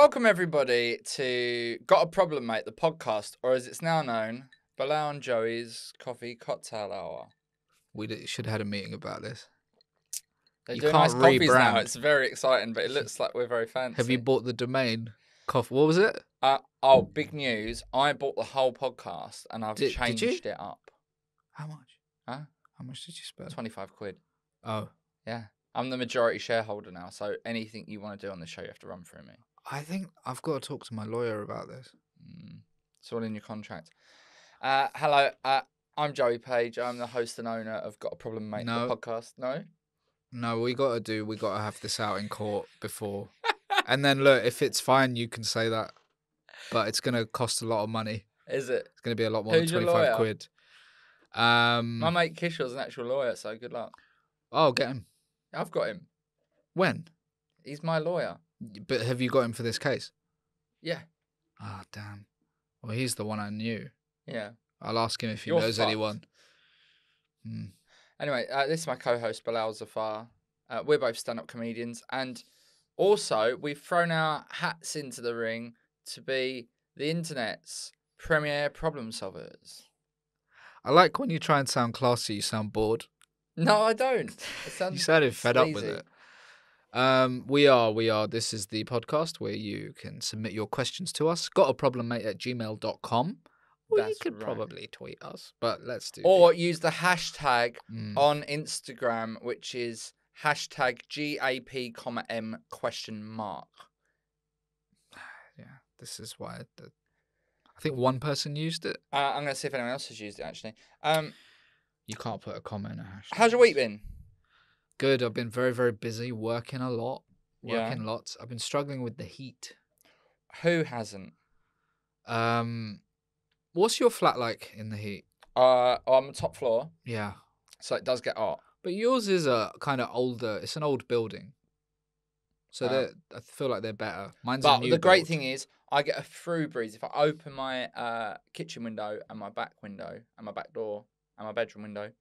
Welcome everybody to Got a Problem, Mate, the podcast, or as it's now known, Bilal and Joey's Coffee Cocktail Hour. We should have had a meeting about this. They You do can't nice coffees now. rebrand. It's very exciting, but it looks like we're very fancy. Have you bought the domain? What was it? Big news. I bought the whole podcast and I've changed it up. How much? Huh? How much did you spend? 25 quid. Oh. Yeah. I'm the majority shareholder now, so anything you want to do on the show, you have to run through me. I think I've got to talk to my lawyer about this. It's all in your contract. Hello, I'm Joey Page. I'm the host and owner of Got a Problem, Mate, the podcast. No, we got to have this out in court before. And then look, if it's fine, you can say that. But it's going to cost a lot of money. Is it? It's going to be a lot more than 25 quid. My mate Kishore's an actual lawyer, so good luck. Oh, get him. I've got him. When? He's my lawyer. But have you got him for this case? Yeah. Oh, damn. Well, he's the one I knew. Yeah. I'll ask him if he knows anyone. Anyway, this is my co-host, Bilal Zafar. We're both stand-up comedians. And also, we've thrown our hats into the ring to be the internet's premier problem solvers. I like when you try and sound classy, you sound bored. No, I don't. You sounded fed up with it. We are. This is the podcast where you can submit your questions to us. gotaproblemmate@gmail.com. Or you could probably tweet us, but let's do. Or use the hashtag on Instagram, which is hashtag GAP, M ? Yeah, this is why I think one person used it. I'm going to see if anyone else has used it, actually. You can't put a comma in a hashtag. How's your week been? Good. I've been very, very busy, working a lot. Working lots. I've been struggling with the heat. Who hasn't? What's your flat like in the heat? I'm the top floor. Yeah. So it does get hot. But yours is a kind of older. It's an old building. So I feel like they're better. Mine's a new the great build. thing is I get a through breeze. If I open my kitchen window and my back window and my back door and my bedroom window,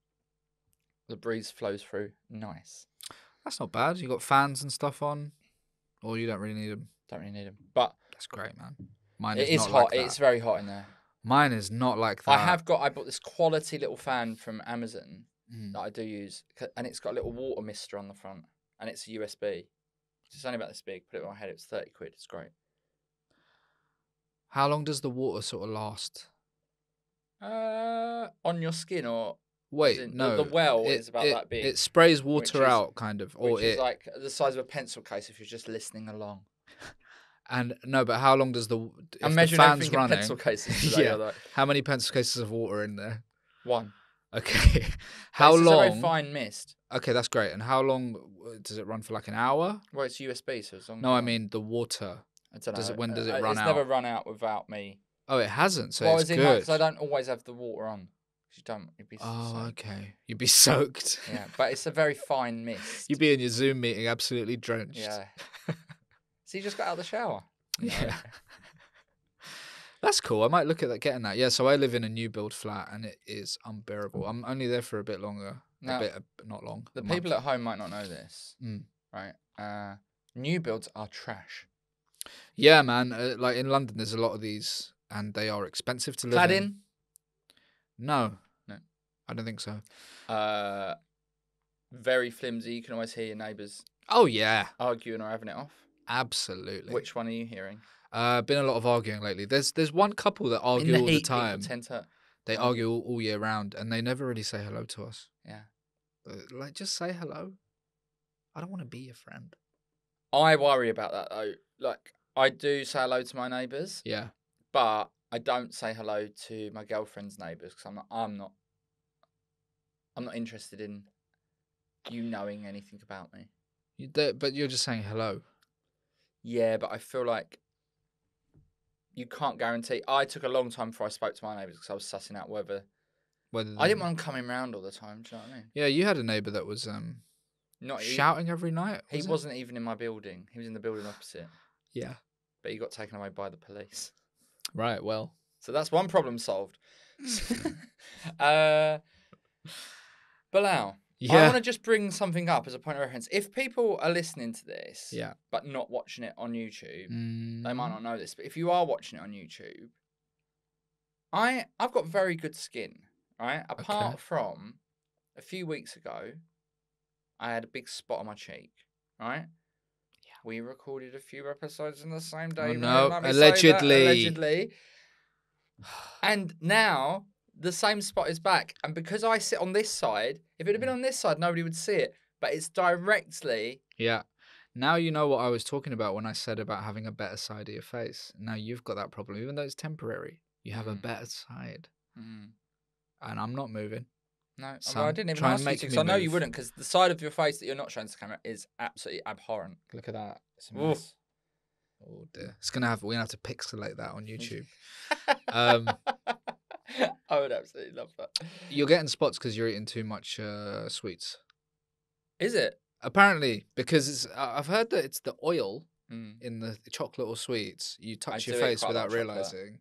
the breeze flows through. Nice. That's not bad. You got fans and stuff on, or you don't really need them. Don't really need them, but that's great, man. Mine is not hot. Like that. It's very hot in there. Mine is not like that. I bought this quality little fan from Amazon that I do use, and it's got a little water mister on the front, and it's a USB. It's only about this big. Put it on my head. It's 30 quid. It's great. How long does the water sort of last? On your skin or? Wait, no. The well is about that big. It sprays water out, kind of. Which is like the size of a pencil case if you're just listening along. And no, but how long does I'm measuring everything in pencil cases today. Yeah. How many pencil cases of water in there? One. Okay. How long? It's a very fine mist. Okay, that's great. And how long does it run for? Like an hour? Well, it's USB, so it's long. No, I mean the water. I don't know. When does it run out? It's never run out without me. Oh, it hasn't. So it's good. Because I don't always have the water on. You don't. You'd be okay. You'd be soaked. Yeah, but it's a very fine mist. You'd be in your Zoom meeting absolutely drenched. Yeah. So you just got out of the shower. Yeah. That's cool. I might look at getting that. Yeah, so I live in a new build flat and it is unbearable. I'm only there for a bit longer. Now, not long. The people at home might not know this, right? New builds are trash. Yeah, man. Like in London, there's a lot of these and they are expensive to live in. No. I don't think so. Very flimsy. You can always hear your neighbours. Oh, yeah. Arguing or having it off. Absolutely. Which one are you hearing? Been a lot of arguing lately. There's one couple that argue all the time. They argue all year round, and they never really say hello to us. Yeah, like just say hello. I don't want to be your friend. I worry about that though. Like I do say hello to my neighbours. Yeah, but I don't say hello to my girlfriend's neighbours because I'm not interested in you knowing anything about me. But you're just saying hello. Yeah, but I feel like you can't guarantee. I took a long time before I spoke to my neighbours because I was sussing out whether I didn't want them coming round all the time. Do you know what I mean? Yeah, you had a neighbour that was not shouting every night. He wasn't even in my building. He was in the building opposite. Yeah, but he got taken away by the police. Right. Well, so that's one problem solved. Bilal, Yeah. I want to just bring something up as a point of reference. If people are listening to this, but not watching it on YouTube, they might not know this. But if you are watching it on YouTube, I've got very good skin, right? Apart from a few weeks ago, I had a big spot on my cheek, right? Yeah. We recorded a few episodes in the same day. Oh, no, allegedly. Allegedly. And now the same spot is back. And because I sit on this side, if it had been on this side, nobody would see it. But it's directly. Yeah. Now you know what I was talking about when I said about having a better side of your face. Now you've got that problem. Even though it's temporary, you have a better side. And I'm not moving. No, well, I didn't even ask you to, because I know you wouldn't, because the side of your face that you're not showing to the camera is absolutely abhorrent. Look at that. It's a mess. Oh dear. We're gonna have to pixelate that on YouTube. I would absolutely love that. You're getting spots because you're eating too much sweets. Is it? Apparently, because I've heard that it's the oil in the chocolate or sweets. You touch your face without realizing,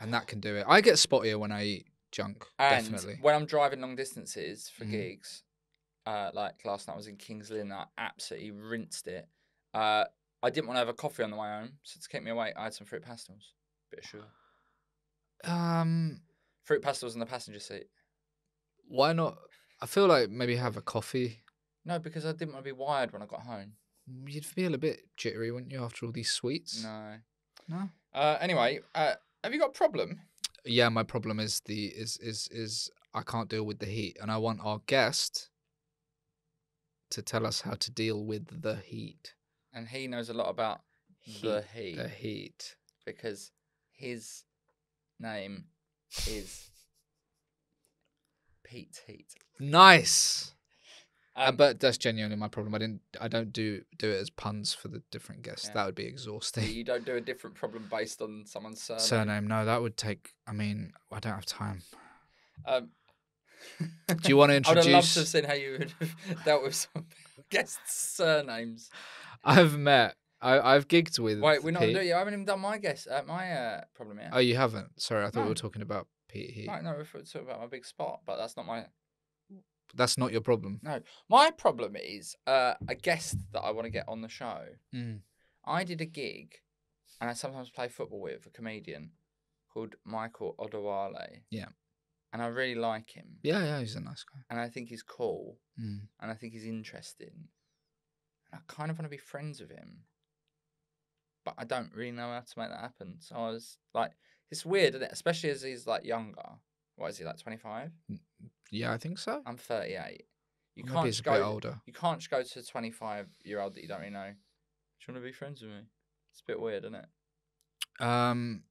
and that can do it. I get spottier when I eat junk. And definitely. When I'm driving long distances for gigs, like last night I was in Kings Lynn, I absolutely rinsed it. I didn't want to have a coffee on the way home, so to keep me awake, I had some fruit pastels, bit of sugar. Fruit pastels in the passenger seat. Why not? I feel like maybe have a coffee. No, because I didn't want to be wired when I got home. You'd feel a bit jittery, wouldn't you, after all these sweets? No. Anyway, have you got a problem? Yeah, my problem is I can't deal with the heat, and I want our guest to tell us how to deal with the heat. And he knows a lot about the heat. The heat. Because his name is Pete Heat. Nice. But that's genuinely my problem. I don't do it as puns for the different guests. Yeah. That would be exhausting. You don't do a different problem based on someone's surname. Surname, no, that would take. I mean, I don't have time. Do you want to introduce? I would have loved to have seen how you would have dealt with some guests' surnames. I've gigged with. Wait, we're not doing it. I haven't even done my problem yet. Oh, you haven't? Sorry, I thought we were talking about Pete Heat. No, we're talking about my big spot, but that's not my. That's not your problem. No, my problem is a guest that I want to get on the show. I did a gig, and I sometimes play football with a comedian called Michael Odewale. Yeah. And I really like him. Yeah, he's a nice guy. And I think he's cool. And I think he's interesting. And I kind of want to be friends with him. But I don't really know how to make that happen. So I was like, it's weird, isn't it? Especially as he's like younger. What is he, like 25? Yeah, I think so. I'm 38. Maybe he's a bit older. You can't just go to a 25-year-old that you don't really know. Do you want to be friends with me? It's a bit weird, isn't it?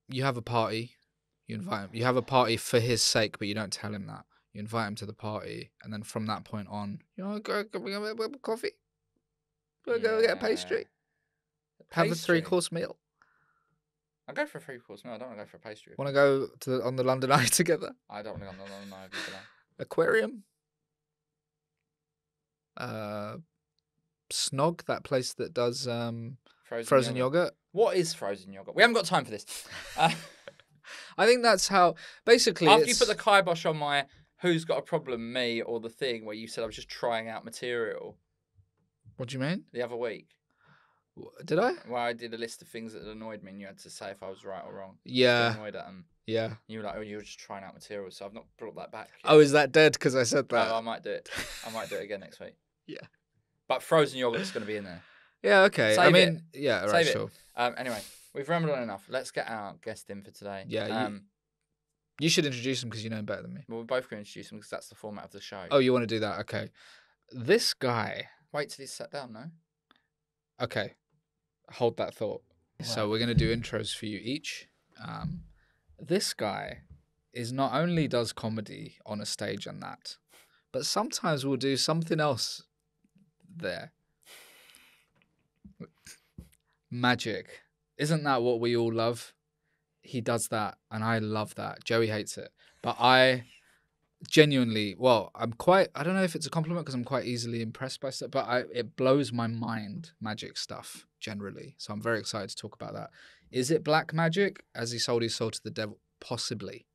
You have a party. You invite him. You have a party for his sake, but you don't tell him that. You invite him to the party, and then from that point on, go get a coffee. Go get a pastry. Have a 3-course meal. I'll go for a 3-course meal. I don't want to go for a pastry. Want to go on the London Eye together? I don't want to go on the London Eye with you. Aquarium. Snog, that place that does frozen yogurt. What is frozen yogurt? We haven't got time for this. I think that's how, basically, after you put the kibosh on my who's got a problem, me or the thing, where you said I was just trying out material. What do you mean? The other week. Did I? Well, I did a list of things that annoyed me, and you had to say if I was right or wrong. Yeah. Annoyed at them. Yeah. You were like, oh, you were just trying out material, so I've not brought that back yet. Oh, is that dead because I said that? No, I might do it. I might do it again next week. Yeah. But frozen yogurt's going to be in there. Yeah, okay. Save it. Yeah, all right, Save sure. Anyway, we've rambled on enough. Let's get our guest in for today. Yeah, you should introduce him because you know him better than me. Well, we're both going to introduce him because that's the format of the show. Oh, you want to do that? Okay. This guy... Wait till he's sat down, no? Okay. Hold that thought. Wow. So we're going to do intros for you each. This guy not only does comedy on a stage and that, but sometimes we'll do something else there. Magic. Isn't that what we all love? He does that, and I love that. Joey hates it. But I genuinely, I don't know if it's a compliment because I'm quite easily impressed by stuff, but it blows my mind, magic stuff, generally. So I'm very excited to talk about that. Is it black magic? Has he sold his soul to the devil? Possibly.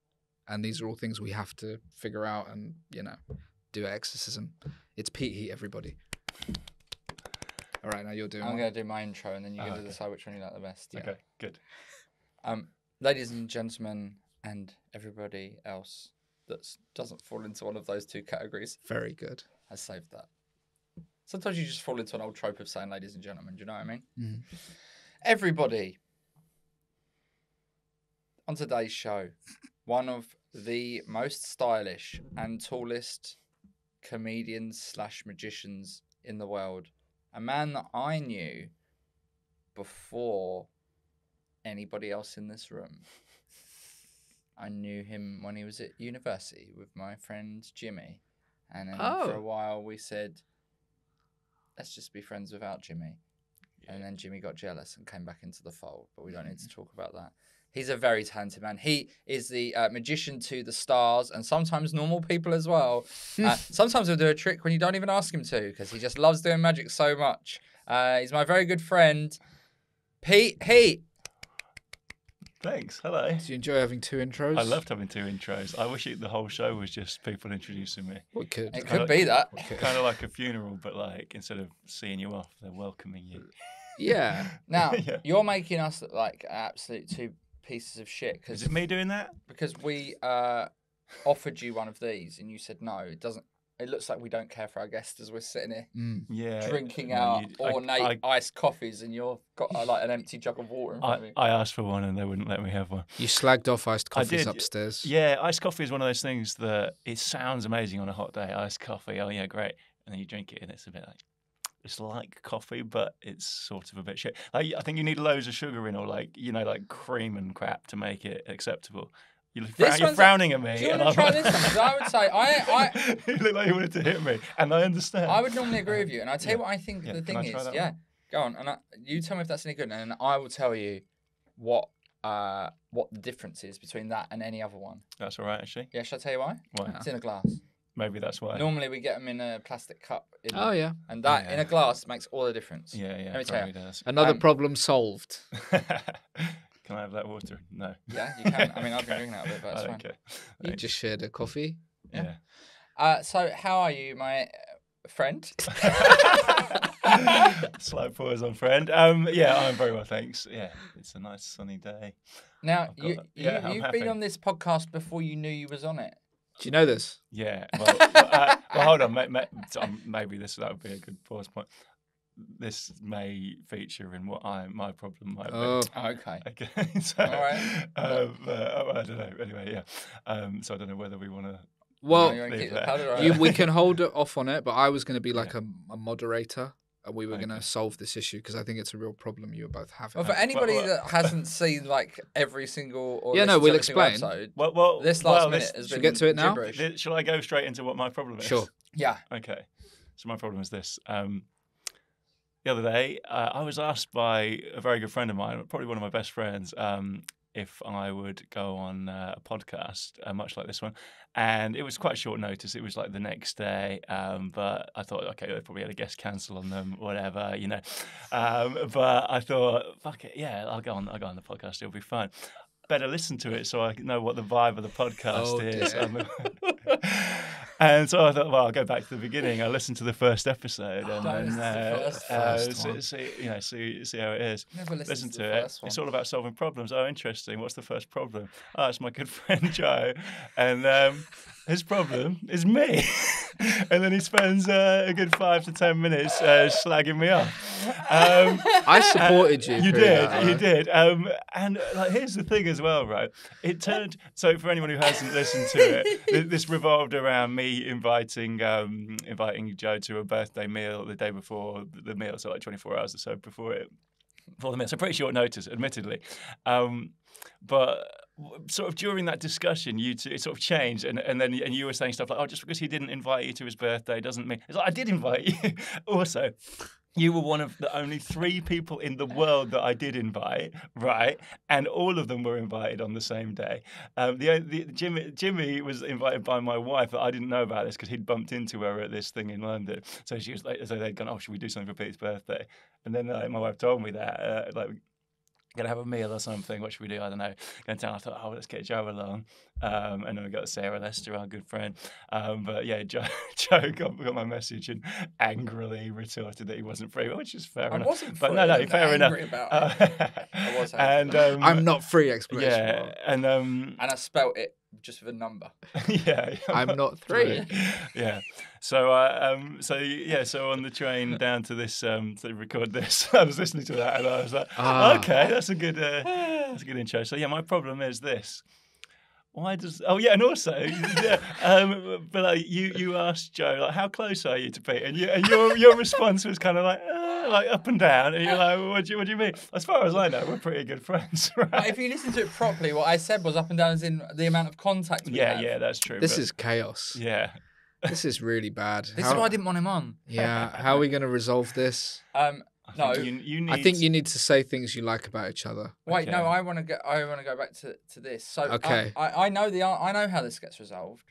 And these are all things we have to figure out and, do exorcism. It's Pete Heat, everybody. All right, now you're doing I'm going to do my intro, and then you're going to decide which one you like the best. Yeah. Okay, good. Ladies and gentlemen, and everybody else that doesn't fall into one of those two categories. Very good. I saved that. Sometimes you just fall into an old trope of saying ladies and gentlemen. Do you know what I mean? Mm. Everybody. On today's show, one of the most stylish and tallest comedians / magicians in the world. A man that I knew before anybody else in this room. I knew him when he was at university with my friend Jimmy. And then for a while we said, let's just be friends without Jimmy. Yeah. And then Jimmy got jealous and came back into the fold. But we don't need to talk about that. He's a very talented man. He is the magician to the stars and sometimes normal people as well. Sometimes he'll do a trick when you don't even ask him to because he just loves doing magic so much. He's my very good friend, Pete Heat. Thanks. Hello. Do you enjoy having two intros? I loved having two intros. I wish the whole show was just people introducing me. We could. It could be that. Kind of like a funeral, but like instead of seeing you off, they're welcoming you. Yeah. Now, you're making us look like absolute two pieces of shit. Is it me doing that? Because we offered you one of these and you said no. It doesn't. It looks like we don't care for our guests as we're sitting here drinking our ornate iced coffees and you've got like an empty jug of water in front of you. I asked for one and they wouldn't let me have one. You slagged off iced coffees upstairs. Yeah, iced coffee is one of those things that it sounds amazing on a hot day. Iced coffee, oh yeah, great. And then you drink it and it's a bit like, it's like coffee, but it's sort of a bit shit. Like, I think you need loads of sugar in or like cream and crap to make it acceptable. You're frowning at me. Do you want to try this one? Because I would say, you look like you wanted to hit me, and I understand. I would normally agree with you, and I tell you what I think the thing is. Yeah, go on, and you tell me if that's any good, and I will tell you what the difference is between that and any other one. That's all right, actually. Yeah, shall I tell you why? Why? It's in a glass. Maybe that's why. Normally we get them in a plastic cup. Yeah. And that in a glass makes all the difference. Yeah, Let me tell you. Does. Another problem solved. Can I have that water? No. Yeah, you can. I mean, I've been drinking out of it, but it's fine. Okay. You just shared a coffee. Yeah. So, how are you, my friend? Slow pause on friend. Yeah, I'm very well, thanks. Yeah, it's a nice sunny day. Now, you've been on this podcast before you knew you was on it. Do you know this? Yeah. Well, hold on. Maybe that would be a good pause point. This may feature in what my problem might be. Oh, okay. So, all right. I don't know. Anyway, yeah. So I don't know whether we want to. Well, no, we can hold it off on it, but I was going to be like a moderator, and we were going to solve this issue because I think it's a real problem you were both having. Well, for anybody that hasn't seen like every single or we'll explain. Episode, well, this last minute has been. Should we get to it now? Shall I go straight into what my problem is? Sure. Yeah. Okay. So my problem is this. The other day, I was asked by a very good friend of mine, probably one of my best friends, if I would go on a podcast, much like this one. And it was quite short notice. It was like the next day. But I thought, okay, they probably had a guest cancel on them, whatever, But I thought, fuck it, yeah, I'll go on the podcast. It'll be fun. Better listen to it so I know what the vibe of the podcast is. And so I thought, well, I'll go back to the beginning. I listened to the first episode and see how it is. Never listen to it. It's all about solving problems. Oh, interesting. What's the first problem? Oh, it's my good friend Joe, and his problem is me. And then he spends a good 5 to 10 minutes slagging me off. I supported you. You did. And here's the thing as well, right? It turned so for anyone who hasn't listened to it, this revolved around me inviting Joe to a birthday meal the day before the meal, so like 24 hours or so before the meal. So pretty short notice, admittedly. But sort of during that discussion, it sort of changed, and then you were saying stuff like, "Oh, just because he didn't invite you to his birthday doesn't mean." It's like, I did invite you. Also, you were one of the only 3 people in the world that I did invite, right? And all of them were invited on the same day. Jimmy was invited by my wife, but I didn't know about this because he'd bumped into her at this thing in London. So so they'd gone, "Oh, should we do something for Pete's birthday?" And then my wife told me that, gonna have a meal or something. What should we do? I don't know. Going down. I thought, oh, let's get Joe along. And then we got Sarah Lester, our good friend. But yeah, Joe got my message and angrily retorted that he wasn't free, which is fair enough. I wasn't But free. no, fair enough. About it. I was angry. And I'm not free. Explanation. Yeah, and I spelt it just with a number. Yeah, I'm not three. Yeah. So so on the train down to this to record this, I was listening to that and I was like, okay, that's a good intro. So yeah, my problem is this. Why does? Oh yeah, and also, but like you asked Joe, like, how close are you to Pete? And your response was kind of like up and down, and you're like, what do you mean? As far as I know, we're pretty good friends, right? But if you listen to it properly, what I said was up and down as in the amount of contact we have. Yeah, that's true. This is chaos. Yeah. This is really bad. This is why I didn't want him on. Yeah, how are we going to resolve this? No, I think you need to say things you like about each other. Wait, no, I want to go back to this. So okay, I know how this gets resolved.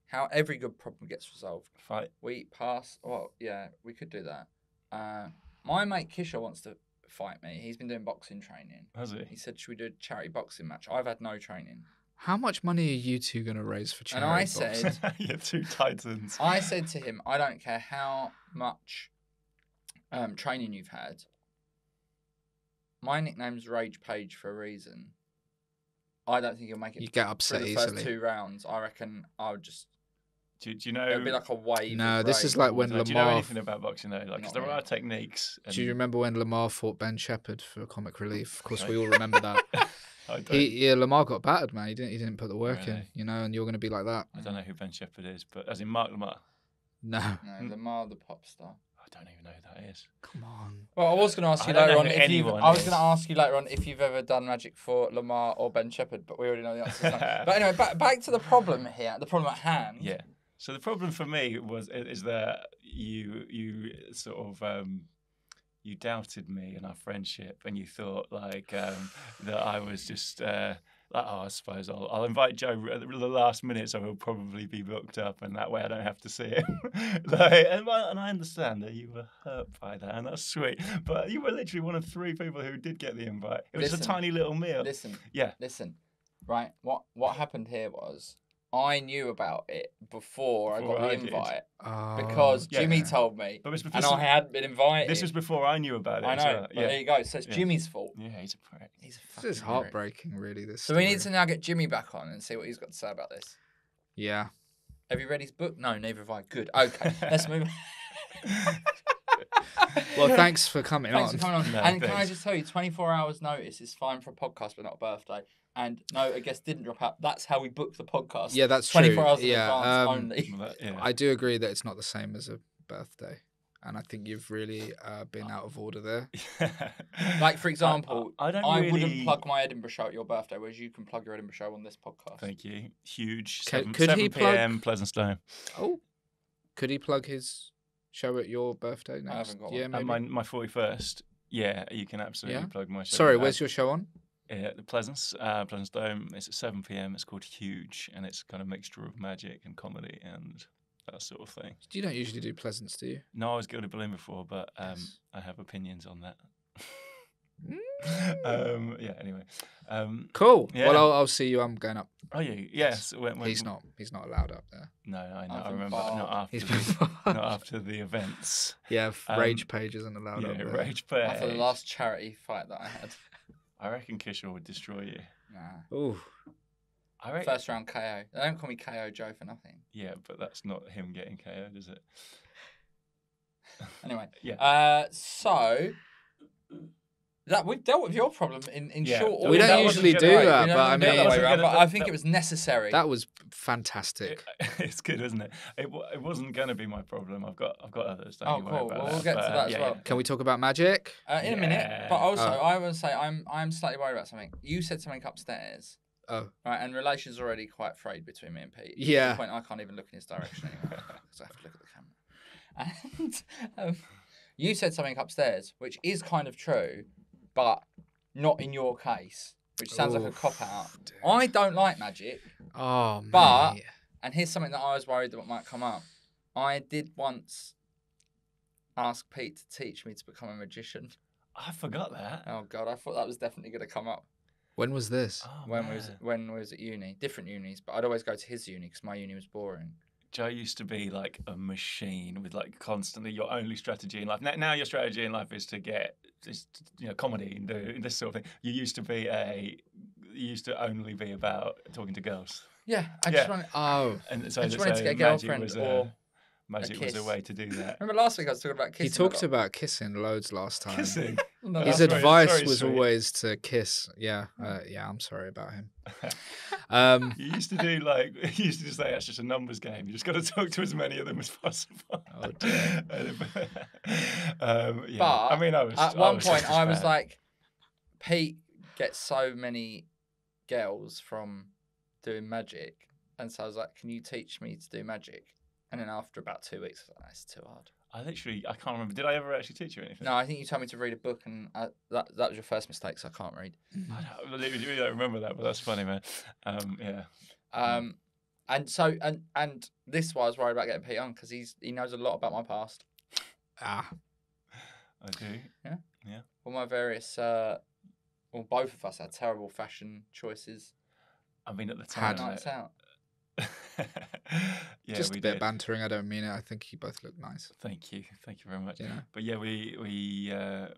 How every good problem gets resolved. Fight. We pass. Well, yeah, we could do that. My mate Kisha wants to fight me. He's been doing boxing training. Has he? He said, "Should we do a charity boxing match?" I've had no training. how much money are you two going to raise for charity? And I boxing? said, "You're two titans." I said to him, "I don't care how much training you've had. My nickname's Rage Page for a reason. I don't think you'll make it. You get upset through the first easily. 2 rounds. I reckon I would just. Do you know? It'd be like a wave. No, of this rage. is like when do you know Lamar. anything about boxing though? Like, because Not there are really. techniques. Do you remember when Lamar fought Ben Shepherd for comic relief? Of course, we all Okay. remember that. I don't, Lamar got battered, man. He didn't put the work in, Really? and you're going to be like that. I don't know who Ben Shepherd is, but as in Mark Lamar, No, No, Lamar the pop star. I don't even know who that is. come on. Well, I was going to ask you I don't later know on who if you. anyone I was is. going to ask you later on if you've ever done magic for Lamar or Ben Shepherd, but we already know the answer. To that. But anyway, back to the problem here. The problem at hand. Yeah. So the problem for me is that you sort of you doubted me and our friendship, and you thought like that I was just like, oh, I suppose I'll invite Joe at the last minute, so he'll probably be booked up, and that way I don't have to see him. And I understand that you were hurt by that, and that's sweet. But you were literally one of 3 people who did get the invite. It was just a tiny little meal. Listen. Yeah. Listen. Right. What happened here was I knew about it before I got the did. invite Oh, because yeah. Jimmy told me, But it was and before I hadn't been invited. this was before I knew about it. I know. as well. But there you go. So it's Yeah. Jimmy's fault. Yeah, he's a prick. He's a this fucking is prick. heartbreaking, really. This. So we need to story. now get Jimmy back on and see what he's got to say about this. Yeah. Have you read his book? No, neither have I. Good. Okay, let's move on. Well, thanks for coming Thanks on. for coming on. No, And can I thanks. just tell you, 24 hours notice is fine for a podcast, but not a birthday. And no, a guest didn't drop out. That's how we booked the podcast. Yeah, that's 24 true. hours in Yeah, advance only. Well, that- yeah. I do agree that it's not the same as a birthday, and I think you've really been out of order there. Like, for example, I don't I really wouldn't plug my Edinburgh show at your birthday, whereas you can plug your Edinburgh show on this podcast. Thank you. Huge. Could 7 he plug- p.m. Pleasantstone. Oh, could he plug his show at your birthday next haven't got year? one. Maybe. And my 41st. Yeah, you can absolutely Yeah? plug my show. Sorry, where's your show on? The Pleasantstone. It's at 7 p.m. It's called Huge, and it's kind of a mixture of magic and comedy and that sort of thing. You don't usually do Pleasance, do you? No, I was Gilded Balloon before, but Yes. I have opinions on that. Mm. Yeah. Anyway. Cool. Yeah. Well, I'll see you. I'm going up. Oh yeah. Yes. When, He's not allowed up there. No, I know. I've I been remember. barred. Not after. He's The, been not after the events. Yeah, Rage Page isn't allowed Yeah, up there. Rage After the Page. last charity fight that I had. I reckon Kishore would destroy you. Nah. Ooh. I reckon. First round KO. They don't call me KO Joe for nothing. Yeah, but that's not him getting KO'd, is it? Anyway. Yeah. So that we've dealt with your problem in Yeah. short order. We don't That usually wasn't do good, that, we don't but I do it the mean- other way Wasn't around, gonna- but I think it was necessary. That was fantastic. It's good, isn't it? It wasn't going to be my problem. I've got others. Don't Oh, you worry cool. about Well, that. we'll get to But, that as yeah, well. yeah. Can we talk about magic? In a minute, Yeah. but also Oh. I will say I'm slightly worried about something. You said something upstairs, Oh, right? And relations already quite frayed between me and Pete. Yeah. To the point I can't even look in his direction anymore because I have to look at the camera. And you said something upstairs, which is kind of true, but not in your case, which sounds like a Oof, cop out. dude. I don't like magic, oh, But- mate. and here's something that I was worried that might come up. I did once ask Pete to teach me to become a magician. I forgot that. Oh God, I thought that was definitely going to come up. When was this? Oh, When we was at uni, different unis, but I'd always go to his uni because my uni was boring. Joe used to be like a machine with like constantly your only strategy in life. Now your strategy in life is to get comedy and do this sort of thing. You used to only be about talking to girls. Yeah, I just wanted. And so I just wanted to get a girlfriend or magic was a way to do that. Remember last week I was talking about kissing. He talked about kissing loads last time. Kissing. No, His that's advice was always to kiss. Yeah, I'm sorry about him. You used to do you used to just say that's just a numbers game. You just got to talk to as many of them as possible. Oh dear. But I mean, at one point I was like, Pete gets so many girls from doing magic, and so I was like, can you teach me to do magic? And then after about 2 weeks, I was like, that's too hard. I can't remember. Did I ever actually teach you anything? No, I think you told me to read a book, and that was your first mistake, so I can't read. I really don't remember that, but that's funny, man. Yeah. And this is why I was worried about getting Pete on, because he knows a lot about my past. I do. Yeah. All my various, both of us had terrible fashion choices. I mean, at the time, nights out. Yeah, just a bit of bantering. I don't mean it. I think you both look nice. Thank you very much. Yeah. But yeah, we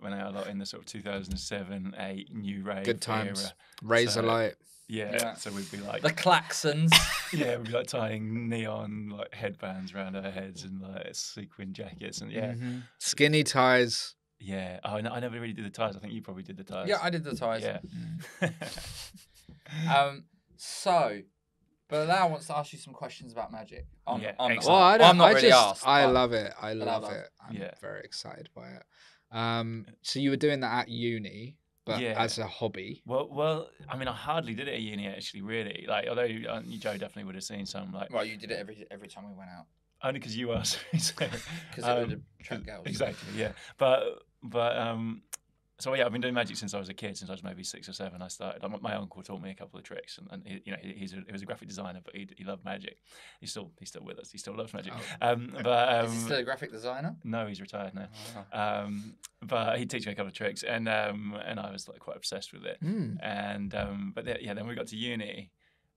went out a lot in the sort of 2007-8 new rave. Good times. Era. Razor light. Yeah, so we'd be like the klaxons. Yeah, we'd be like tying neon headbands around our heads and sequin jackets and skinny ties. Yeah. Oh, I never really did the ties. I think you probably did the ties. Yeah, I did the ties. Yeah. So. But Bilal wants to ask you some questions about magic. I'm not really asked. I love it. I love it. I'm very excited by it. So you were doing that at uni, but as a hobby. Well, I mean, I hardly did it at uni actually. Really, although Joe definitely would have seen some. Well, you did it every time we went out. Only because you asked me to. Because it would attract girls. Exactly. Yeah. But so yeah, I've been doing magic since I was a kid. Since I was maybe 6 or 7, I started. My uncle taught me a couple of tricks, and he was a graphic designer, but he loved magic. He's still with us. He still loves magic. Is he still a graphic designer? No, he's retired now. Oh. But he'd teach me a couple of tricks, and I was quite obsessed with it. And then we got to uni.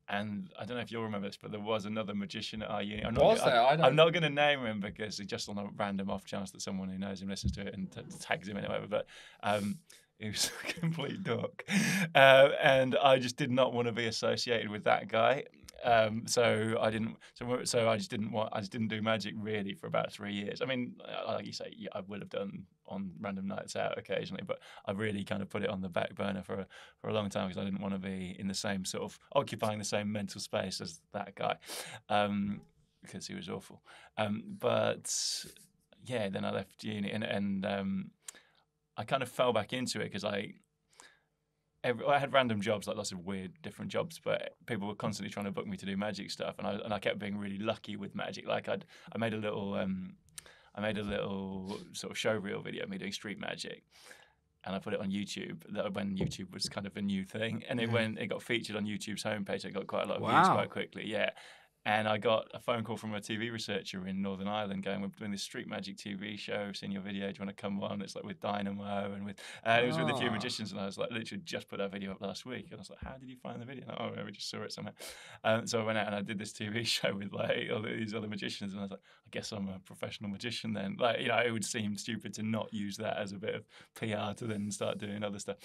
And I don't know if you'll remember this, but there was another magician at our uni. I'm not going to name him because it's just on a random off chance that someone who knows him listens to it and tags him in or whatever. But he was a complete dork, and I just did not want to be associated with that guy. So I didn't. So I just didn't do magic really for about 3 years. I mean, like you say, I would have done on random nights out occasionally, but I really kind of put it on the back burner for a long time because I didn't want to be in the same sort of occupying the same mental space as that guy, because he was awful. But yeah, then I left uni and I kind of fell back into it because I had random jobs, like lots of weird different jobs, but people were constantly trying to book me to do magic stuff, and I kept being really lucky with magic. Like I made a little sort of show reel video of me doing street magic, and I put it on YouTube. When YouTube was kind of a new thing, and it got featured on YouTube's homepage. It got quite a lot of views quite quickly. Yeah. And I got a phone call from a TV researcher in Northern Ireland going, we're doing this street magic TV show, seen your video, do you want to come on? It's like with Dynamo and with, it was with a few magicians, and I was like, literally just put that video up last week. And I was like, how did you find the video? We just saw it somewhere. So I went out and I did this TV show with all these other magicians, and I was like, I guess I'm a professional magician then. It would seem stupid to not use that as a bit of PR to then start doing other stuff.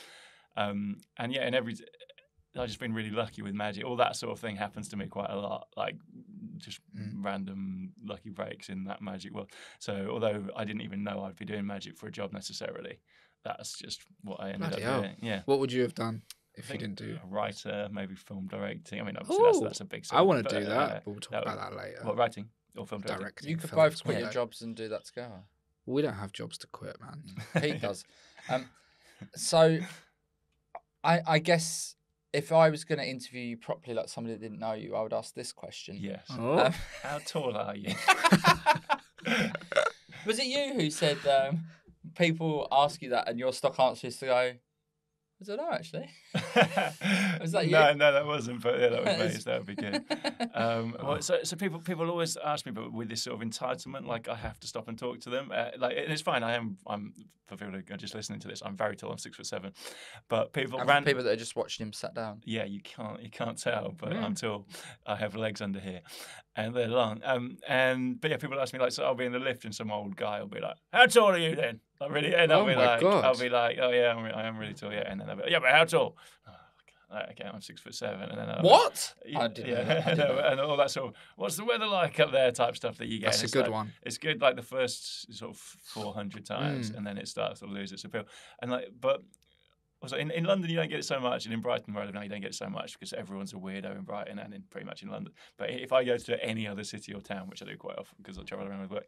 I've just been really lucky with magic. All that sort of thing happens to me quite a lot, like just random lucky breaks in that magic world. So although I didn't even know I'd be doing magic for a job necessarily, that's just what I ended up doing. Yeah. What would you have done if you didn't do? A writer, maybe film directing. I mean, obviously that's a big thing. I want to do that, but we'll talk about that later. What, writing or film directing? You could both quit your jobs and do that together. We don't have jobs to quit, man. Pete does. So I guess if I was going to interview you properly, like somebody that didn't know you, I would ask this question. Yes. How tall are you? Was it you who said people ask you that and your stock answer is to go, I don't know, actually. Was that you? No, that wasn't. But yeah, that was me. So that would be good. So people always ask me, but with this sort of entitlement, like I have to stop and talk to them. Like and it's fine. I'm for people who are just listening to this. I'm very tall. I'm 6'7". But people people that are just watching him sat down. Yeah, you can't tell, but I'm tall. I have legs under here, and they're long. But yeah, people ask me like, so I'll be in the lift, and some old guy will be like, "How tall are you then?" I'll be like, "Oh yeah, I am really tall." Yeah, and then they'll be like, "Yeah, but how tall?" Okay, I'm 6'7", and then what? I didn't know. And all that sort of what's the weather like up there type stuff that you get. That's a good one. It's good like the first sort of 400 times, and then it starts to lose its appeal. And but also in London you don't get it so much, and in Brighton where I live now you don't get it so much because everyone's a weirdo in Brighton and pretty much in London. But if I go to any other city or town, which I do quite often because I travel around with work,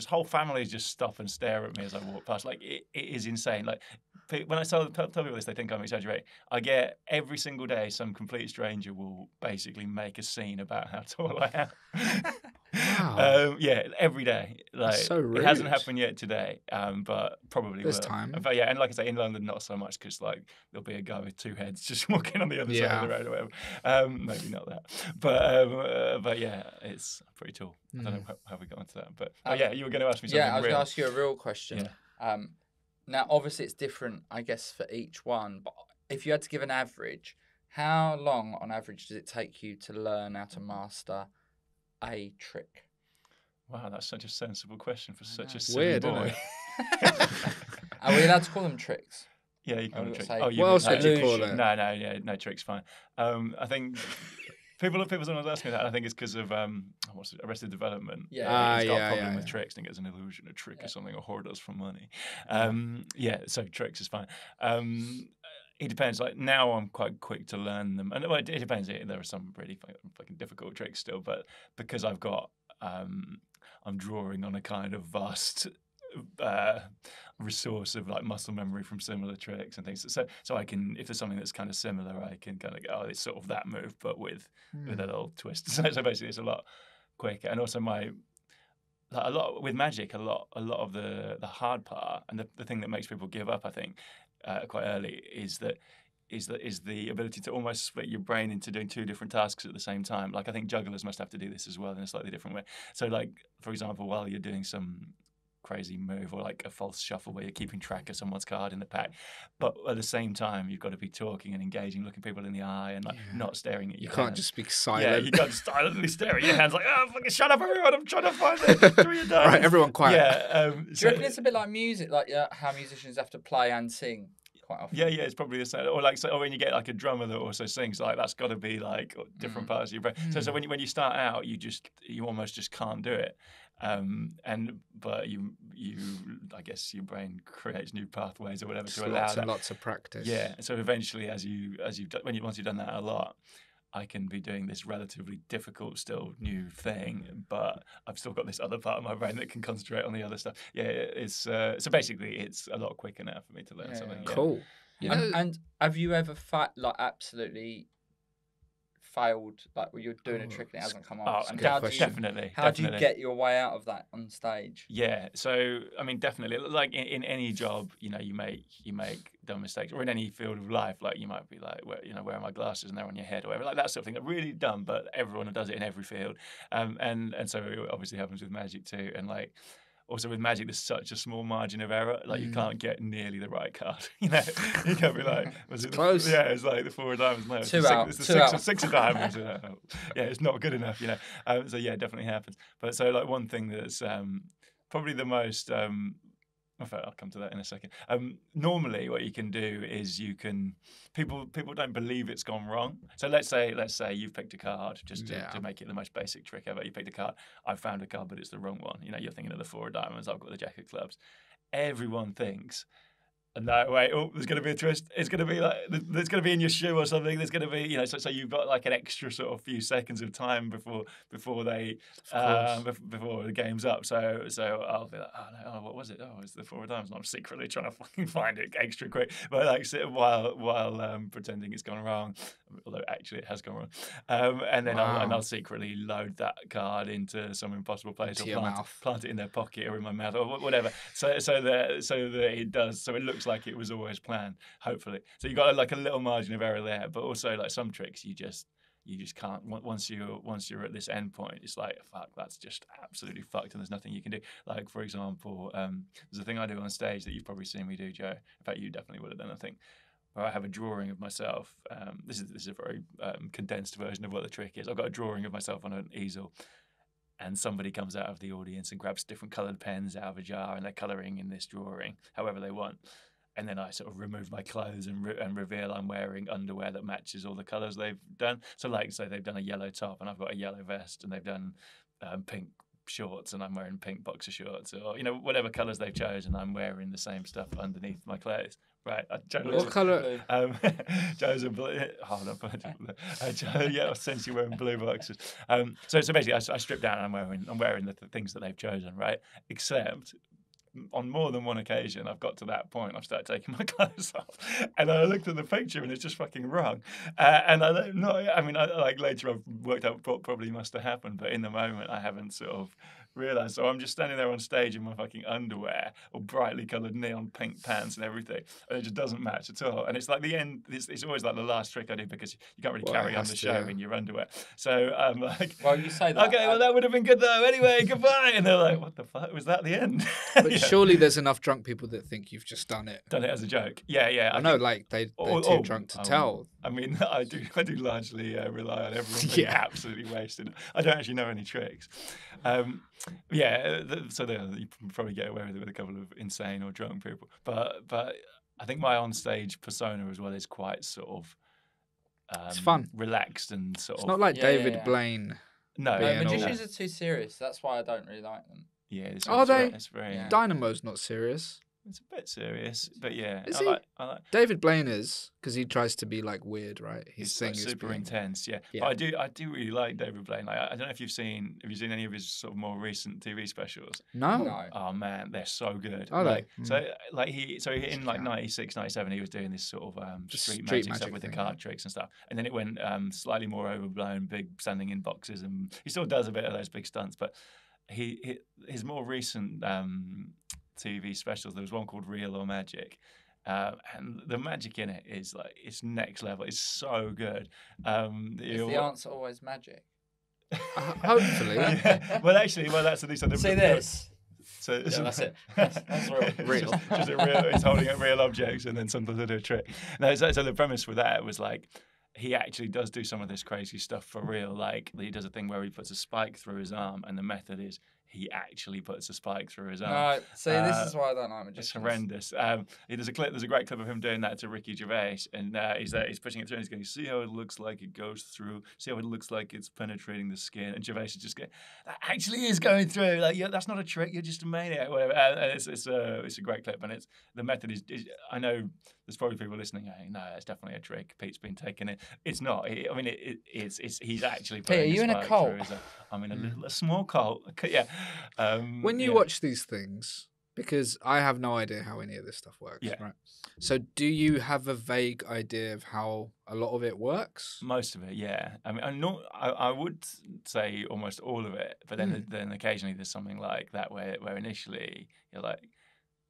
whole families just stop and stare at me as I walk past. Like it is insane. Like when I tell people this, they think I'm exaggerating. I get every single day some complete stranger will basically make a scene about how tall I am. Wow. Yeah, every day. Like so rude. It hasn't happened yet today, but probably this will. time. But yeah, and like I say, in London not so much because like there'll be a guy with two heads just walking on the other side of the road or whatever. Maybe not that, but yeah, it's pretty tall. I don't know how we got into that, but yeah, you were going to ask me something. Yeah, I was going to ask you a real question. Yeah. Now, obviously, it's different, I guess, for each one. But if you had to give an average, how long, on average, does it take you to learn how to master a trick? Wow, that's such a sensible question for such a silly boy. Are we allowed to call them tricks? Yeah, you can call them tricks. What else would you call it? No, trick's fine. I think people sometimes ask me that. And I think it's because of Arrested Development. Yeah, he's got a problem with tricks and gets an illusion. A trick is something a whore does for money. So tricks is fine. It depends. Like now, I'm quite quick to learn them, and it depends. There are some really fucking difficult tricks still, but because I've got, I'm drawing on a kind of vast resource of like muscle memory from similar tricks and things. So I can, if there's something that's kind of similar, I can kind of go, oh, it's sort of that move, but with a little twist. So basically, it's a lot quicker, and also a lot with magic. A lot of the hard part and the thing that makes people give up, I think, quite early is the ability to almost split your brain into doing two different tasks at the same time. Like I think jugglers must have to do this as well in a slightly different way. So like, for example, while you're doing some crazy move or like a false shuffle where you're keeping track of someone's card in the pack, but at the same time you've got to be talking and engaging, looking people in the eye and like not staring at your You can't hands. just be silent. Yeah, you can't just silently stare at your hands like, oh, fucking shut up everyone, I'm trying to find it. Do your dice. Right, everyone quiet. Yeah. Do you reckon it's a bit like music, like how musicians have to play and sing? Quite often. Yeah, it's probably the same. Or when you get like a drummer that also sings, like that's got to be like different parts of your brain. So when you start out, you almost just can't do it. But you I guess your brain creates new pathways or whatever to allow that. Lots of practice. Yeah. So eventually, once you've done that a lot, I can be doing this relatively difficult, still new thing, but I've still got this other part of my brain that can concentrate on the other stuff. Yeah, it's so basically it's a lot quicker now for me to learn something. Yeah. Cool. And have you ever absolutely failed, like when you're doing a trick and it hasn't come off? And definitely. How do you get your way out of that on stage? Yeah, so I mean, definitely. Like in any job, you make dumb mistakes, or in any field of life, like you might be like, where are my glasses, and they're on your head, or whatever, like that sort of thing. That really dumb, but everyone does it in every field, and so it obviously happens with magic too, and like. Also with magic, there's such a small margin of error. Like you can't get nearly the right card. You can't be like, was it close? It's like the 4 of diamonds. No, it's the six of diamonds. Yeah, it's not good enough. So yeah, it definitely happens. But so like one thing that's probably the most. I'll come to that in a second. Normally, what you can do is people don't believe it's gone wrong. So let's say you've picked a card just to make it the most basic trick ever. You picked a card. I found a card, but it's the wrong one. You're thinking of the 4 of diamonds. I've got the jack of clubs. Everyone thinks. No, wait. Oh, there's going to be a twist. It's going to be like there's going to be in your shoe or something. There's going to be, so you've got like an extra sort of few seconds of time before they before the game's up. So I'll be like, what was it? Oh, it's the 4 of diamonds. And I'm secretly trying to fucking find it extra quick, but like while pretending it's gone wrong, although actually it has gone wrough. And then I'll secretly load that card into some impossible place, or plant it in their pocket or in my mouth or whatever. So that it does. So it looks looks like it was always planned, hopefully. So you got like a little margin of error there, but also like some tricks you just can't. Once you're at this end point, it's like, fuck, that's just absolutely fucked, and there's nothing you can do. Like, for example, there's a thing I do on stage that you've probably seen me do, Joe. In fact, you definitely would have done, I think, where I have a drawing of myself. This is a very condensed version of what the trick is. I've got a drawing of myself on an easel, and somebody comes out of the audience and grabs different coloured pens out of a jar, and they're colouring in this drawing however they want. And then I sort of remove my clothes and reveal I'm wearing underwear that matches all the colours they've done. So, like, say they've done a yellow top and I've got a yellow vest, and they've done pink shorts and I'm wearing pink boxer shorts, or whatever colours they've chosen, I'm wearing the same stuff underneath my clothes. Right? What colour? Joe's a blue. Hold on, Joe, yeah, since you're wearing blue boxers. So basically, I strip down and I'm wearing the things that they've chosen, right? Except, on more than one occasion, I've got to that point, I've started taking my clothes off, and I looked at the picture and it's just fucking wrong. And I don't know, I mean, like later I've worked out what probably must have happened, but in the moment I haven't sort of realised. So I'm just standing there on stage in my fucking underwear, or brightly coloured neon pink pants and everything, and it just doesn't match at all. And it's like the end, it's always like the last trick I do, because you can't really carry on the show in your underwear. So I'm like, well, you say that. Okay, well, that would have been good though. Anyway, goodbye. And they're like, what the fuck? Was that the end? But surely there's enough drunk people that think you've just done it. Done it as a joke. Yeah. I know, like they're too drunk to tell. I mean, I do largely rely on everyone being absolutely wasted. I don't actually know any tricks. So you probably get away with it with a couple of insane or drunk people. But I think my onstage persona as well is quite sort of it's fun, relaxed, and sort of. It's not like David Blaine. No, magicians are too serious. That's why I don't really like them. Yeah, are they? It's very. Dynamo's not serious. It's a bit serious, but yeah. Is he? I like David Blaine is, because he tries to be like weird, right? His thing is super intense, yeah. But I do really like David Blaine. Like, I don't know if have you seen any of his sort of more recent TV specials? No. Oh man, they're so good. Are they? So in like 96, 97, he was doing this sort of street magic stuff with the card tricks and stuff, and then it went slightly more overblown, big standing in boxes, and he still does a bit of those big stunts, but his more recent TV specials, there was one called Real or Magic, and the magic in it is like, it's next level. It's so good. Is the answer always magic? Hopefully. That's at least something. See this. So that's it. That's real. Just a real. It's holding up real objects, and then sometimes they do a trick. No, so the premise for that was like, he actually does do some of this crazy stuff for real. Like, he does a thing where he puts a spike through his arm, and the method is he actually puts a spike through his arm. No, see, this is why I don't like magicians. It's horrendous. There's a great clip of him doing that to Ricky Gervais, and he's pushing it through, and he's going, see how it looks like it goes through, see how it looks like it's penetrating the skin, and Gervais is just going, that actually is going through. Like, yeah, that's not a trick, you're just a maniac, whatever. And it's a great clip, and the method is I know there's probably people listening going, no, it's definitely a trick. Pete's been taking it. It's not. It's he's actually putting. Pete, are you in a cult? I'm in a small cult. Yeah. When you watch these things, because I have no idea how any of this stuff works, right? So do you have a vague idea of how a lot of it works? Most of it, yeah. I mean, I would say almost all of it, but then occasionally there's something like that where initially you're like,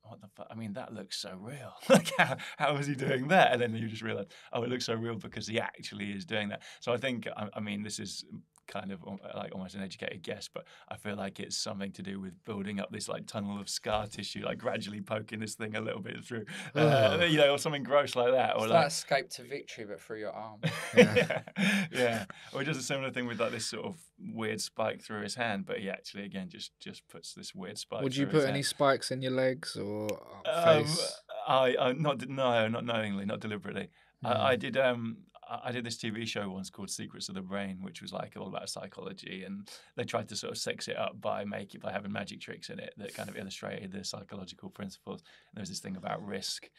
what the fuck? I mean, that looks so real. Like, how is he doing that? And then you just realize, oh, it looks so real because he actually is doing that. So I think, I mean, this is kind of like almost an educated guess, but I feel like it's something to do with building up this like tunnel of scar tissue, like gradually poking this thing a little bit through, or something gross like that. Or it's like escape to victory, but through your arm. Yeah. Or he does a similar thing with like this sort of weird spike through his hand, but he actually again just puts this weird spike. Would you put any spikes in your legs or face? Not knowingly, not deliberately. I did this TV show once called Secrets of the Brain, which was like all about psychology, and they tried to sort of sex it up by having magic tricks in it that kind of illustrated the psychological principles. And there's this thing about risk,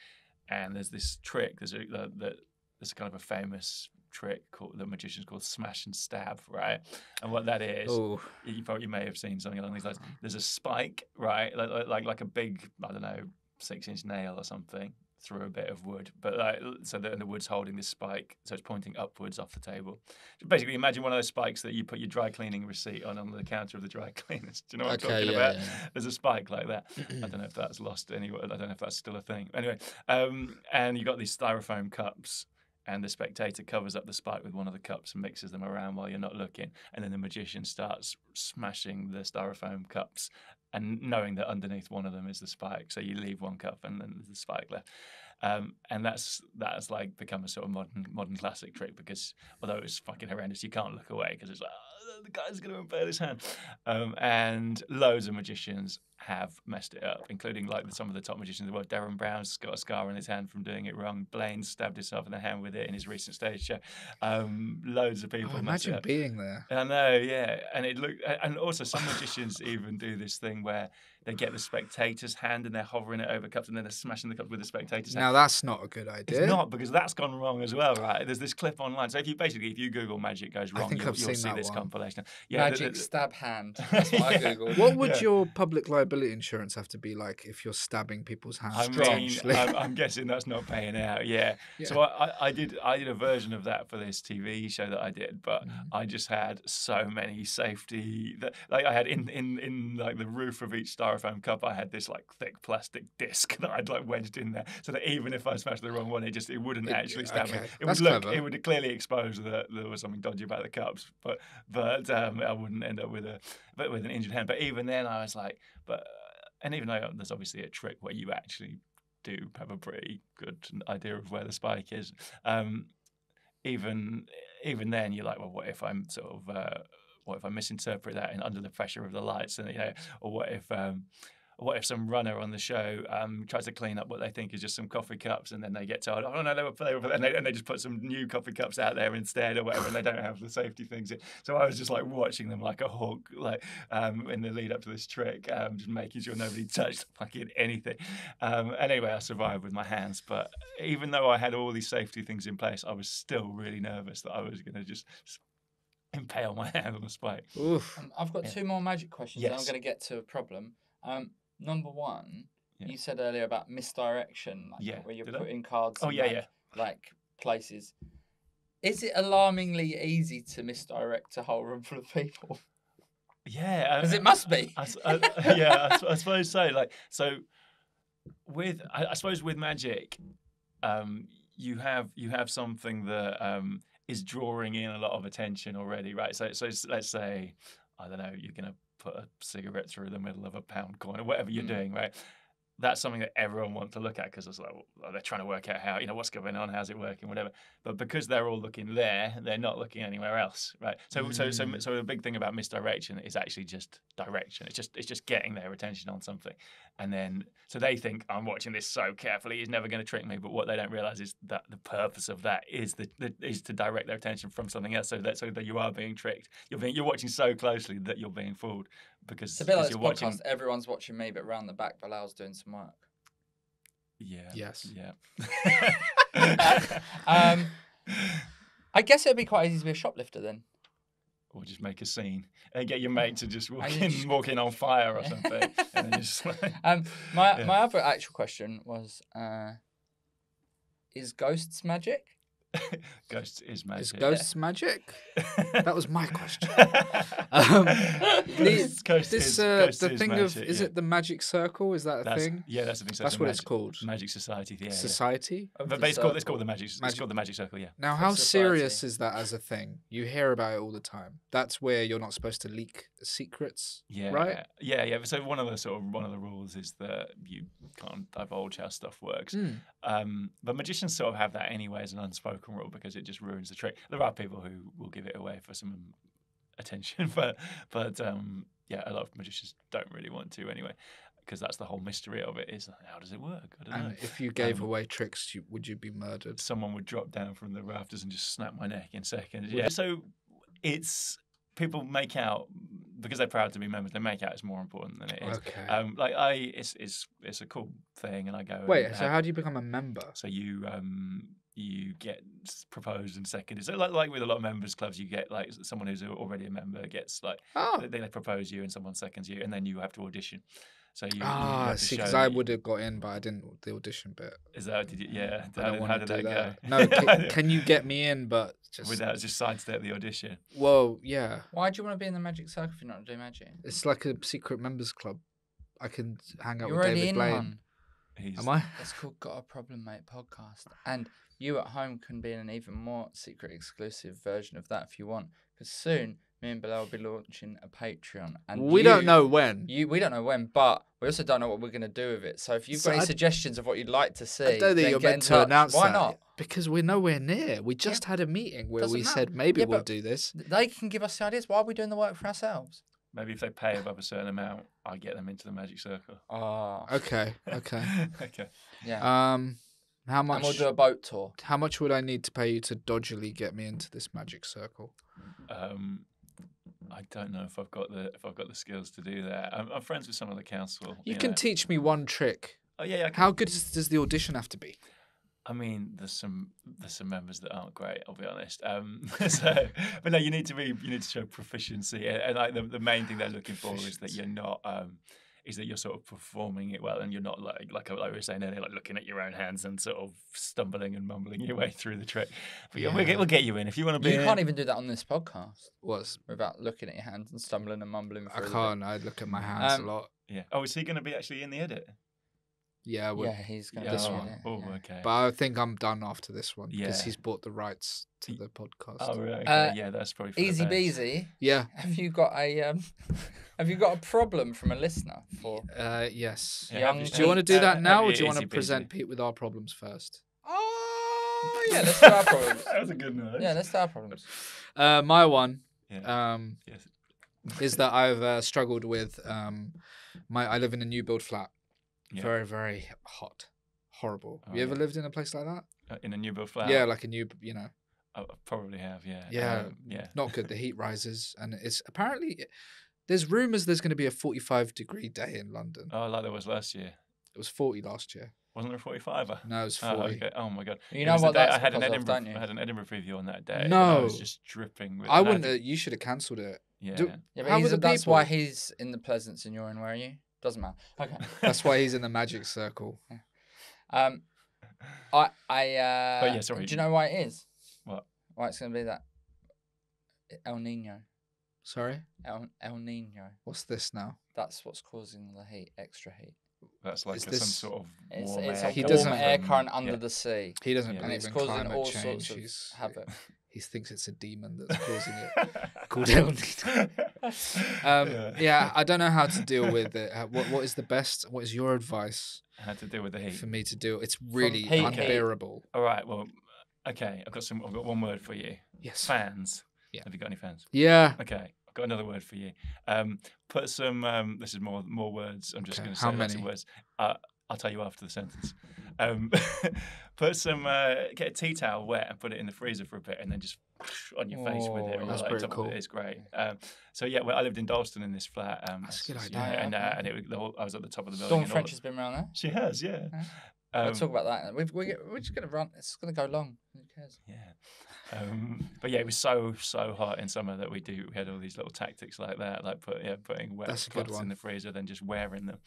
and there's this trick. There's a kind of a famous trick that magicians called smash and stab, right? And what that is, you may have seen something along these lines. There's a spike, right, like a big, I don't know, 6-inch nail or something through a bit of wood, but like, so the wood's holding this spike, so it's pointing upwards off the table. Basically, imagine one of those spikes that you put your dry cleaning receipt on the counter of the dry cleaners. Do you know what I'm talking about? Yeah. There's a spike like that. I don't know if that's lost anywhere. I don't know if that's still a thing. Anyway, and you got these styrofoam cups. And the spectator covers up the spike with one of the cups and mixes them around while you're not looking. And then the magician starts smashing the styrofoam cups, and knowing that underneath one of them is the spike. So you leave one cup and then there's the spike left. And that's like become a sort of modern classic trick, because although it's fucking horrendous, you can't look away because it's like, oh, the guy's going to impale his hand. And loads of magicians have messed it up, including like some of the top magicians in the world. Darren Brown's got a scar on his hand from doing it wrong. Blaine stabbed himself in the hand with it in his recent stage show. Loads of people. Imagine being there. I know, yeah. And also some magicians even do this thing where they get the spectator's hand and they're hovering it over cups and then they're smashing the cups with the spectator's hand. Now that's not a good idea. It's not, because that's gone wrong as well, right? There's this clip online. So if you Google magic goes wrong, you'll see this compilation. Yeah, magic stab hand. That's what I Googled. What would your public liability insurance have to be like if you're stabbing people's hands? I'm guessing that's not paying out. Yeah. So I did a version of that for this TV show that I did, but I just had so many safety that, like, I had in like the roof of each styrofoam cup, I had this like thick plastic disc that I'd like wedged in there, so that even if I smashed the wrong one, it wouldn't actually stab me. It would clearly expose that there was something dodgy about the cups, but I wouldn't end up with an injured hand. But even then, I was like, and even though there's obviously a trick where you actually do have a pretty good idea of where the spike is, even then you're like, well, what if I'm sort of what if I misinterpret that and under the pressure of the lights, and or what if some runner on the show tries to clean up what they think is just some coffee cups, and then they get told, oh no, they were and they just put some new coffee cups out there instead or whatever, and they don't have the safety things in. So I was just like watching them like a hawk, like in the lead up to this trick, just making sure nobody touched fucking anything. And anyway, I survived with my hands, but even though I had all these safety things in place, I was still really nervous that I was going to just impale my hand on the spike. I've got two more magic questions, and I'm going to get to a problem. Number one, you said earlier about misdirection, where you're putting cards like places. Is it alarmingly easy to misdirect a whole room full of people? Yeah, because it must be. I suppose so. I suppose with magic, you have something that is drawing in a lot of attention already, right? So let's say, I don't know, you're gonna put a cigarette through the middle of a pound coin or whatever you're doing, right? That's something that everyone wants to look at, because it's like, well, they're trying to work out how, what's going on, how's it working, whatever. But because they're all looking there, they're not looking anywhere else, right? So the big thing about misdirection is actually just direction. It's just getting their attention on something, and then so they think, I'm watching this so carefully, he's never going to trick me. But what they don't realize is that the purpose of that is to direct their attention from something else, so that you are being tricked. You're watching so closally that you're being fooled. Because it's a bit like this podcast, everyone's watching me, but round the back, Bilal's doing some work. Yeah. Yes. Yeah. I guess it'd be quite easy to be a shoplifter then. Or just make a scene and get your mate to just walk in on fire or something. And then just my other actual question was, is ghosts magic? Ghosts is magic. Is ghosts magic? That was my question. Is it the magic circle? Is that a thing? Yeah, that's the thing. So that's what it's called. Magic Society. Yeah, Society. But it's called the magic. It's called the magic circle. Yeah. Now, how serious is that as a thing? You hear about it all the time. That's where you're not supposed to leak secrets. Yeah. Right. Yeah. So one of the rules is that you can't divulge how stuff works. But magicians sort of have that anyway as an unspoken rule, because it just ruins the trick. There are people who will give it away for some attention, but a lot of magicians don't really want to anyway, because that's the whole mystery of it, is how does it work? I don't know. If you gave away tricks, would you be murdered? Someone would drop down from the rafters and just snap my neck in seconds. Yeah. So it's people make out, because they're proud to be members, they make out it's more important than it is. Okay. It's a cool thing, and I go. Wait, so how do you become a member? So you you get proposed and seconded. So like with a lot of members clubs, you get like someone who's already a member gets like they propose you and someone seconds you, and then you have to audition. So you have to see, show because I would have got in, but I didn't. The audition bit. Is that did you? Yeah. I don't want to do that. Go? No, can you get me in? But without just sidestep the audition. Well, yeah. Why do you want to be in the Magic Circle if you're not doing magic? It's like a secret members club. I can hang out You're with already David in Blaine. one. Am I? It's called Got a Problem Mate podcast, and you at home can be in an even more secret, exclusive version of that if you want. Because soon, me and Bilal will be launching a Patreon, and we don't know when. We don't know when, but we also don't know what we're going to do with it. So if you've got any suggestions of what you'd like to see, I don't think you're meant to announce Why that. not? Because we're nowhere near. We just had a meeting where we said maybe we'll do this. They can give us the ideas. Why are we doing the work for ourselves? Maybe if they pay above a certain amount, I get them into the Magic Circle. Oh. Okay. Okay. Yeah. How much? And we'll do a boat tour. How much would I need to pay you to dodgily get me into this Magic Circle? I don't know if I've got the skills to do that. I'm friends with some of the council. You can teach me one trick. Oh yeah. How good does the audition have to be? I mean, there's some members that aren't great. I'll be honest. But no, you need to show proficiency, and like the main thing they're looking for is that you're not. Is that you're sort of performing it well, and you're not like we were saying earlier, like looking at your own hands and sort of stumbling and mumbling your way through the trick. But we'll get you in if you want to be. You can't even do that on this podcast. What? Without looking at your hands and stumbling and mumbling. I can't. I look at my hands a lot. Yeah. Oh, is he going to be actually in the edit? Yeah. He's going to be this in one. it. Oh, okay. But I think I'm done after this one because he's bought the rights to the podcast. Oh, right. Okay. Yeah, that's probably for easy the best. beasy. Yeah. Have you got a problem from a listener for? Yes. Young do you want to do that now, or do you want to present Pete with our problems first? Oh, yeah. Let's do our problems. That was a good one. Yeah, let's do our problems. My one. Yes. Is that I've struggled with I live in a new build flat. Yeah. Very, very hot. Horrible. Have you ever lived in a place like that? In a new build flat? Yeah, like a new, I probably have, yeah. Yeah. Not good. The heat rises, and it's apparently there's rumours there's going to be a 45-degree day in London. Oh, like there was last year. It was 40 last year. Wasn't there a 45er? No, it was 40. Oh, okay. Oh my god. You know what? That's I had an Edinburgh. I had an Edinburgh preview on that day. No, and I was just dripping. With I wouldn't. You should have cancelled it. Yeah. But that's why he's in the Pleasance and you're in. Where are you? Doesn't matter. Okay. That's why he's in the Magic Circle. Yeah. Sorry. Do you know why it is? What? Why it's going to be that? El Nino. Sorry? El Nino. What's this now? That's what's causing the heat, extra heat. That's like some sort of warm it's air. He doesn't air current under the sea. He doesn't and believe it's in causing climate all change. sorts of havoc. He thinks it's a demon that's causing it. Called El Nino. Yeah, I don't know how to deal with it. What is the best? What is your advice? How to deal with the heat? For me to do, it's really unbearable. All right. Well, okay. I've got one word for you. Yes. Fans. Yeah. Have you got any fans? Yeah. Okay. I've got another word for you. Put some. This is more words. I'm just going to say lots of words. I'll tell you after the sentence. Put some. Get a tea towel wet and put it in the freezer for a bit, and then just on your face with it. That's pretty cool. It's great. So yeah, I lived in Dalston in this flat. That's a good idea. Yeah, and I was at the top of the building. Dawn French has been around there. She has, yeah. We'll talk about that. We're just going to run. It's going to go long. Who cares? Yeah. But yeah, it was so hot in summer that we had all these little tactics like that, like putting wet cloths in the freezer, then just wearing them.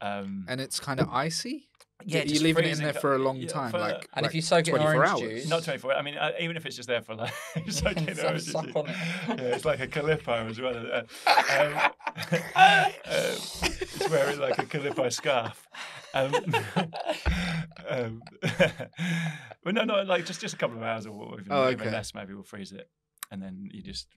And it's kind of icy. Yeah, you're leaving it in there for a long time, and if you soak it in orange juice, not 24 hours. I mean, even if it's just there for like soaking in orange juice, on it. Yeah, it's like a Calippo as well. It's wearing like a Calippo scarf. But no, like just a couple of hours or even less. Maybe we'll freeze it, and then you just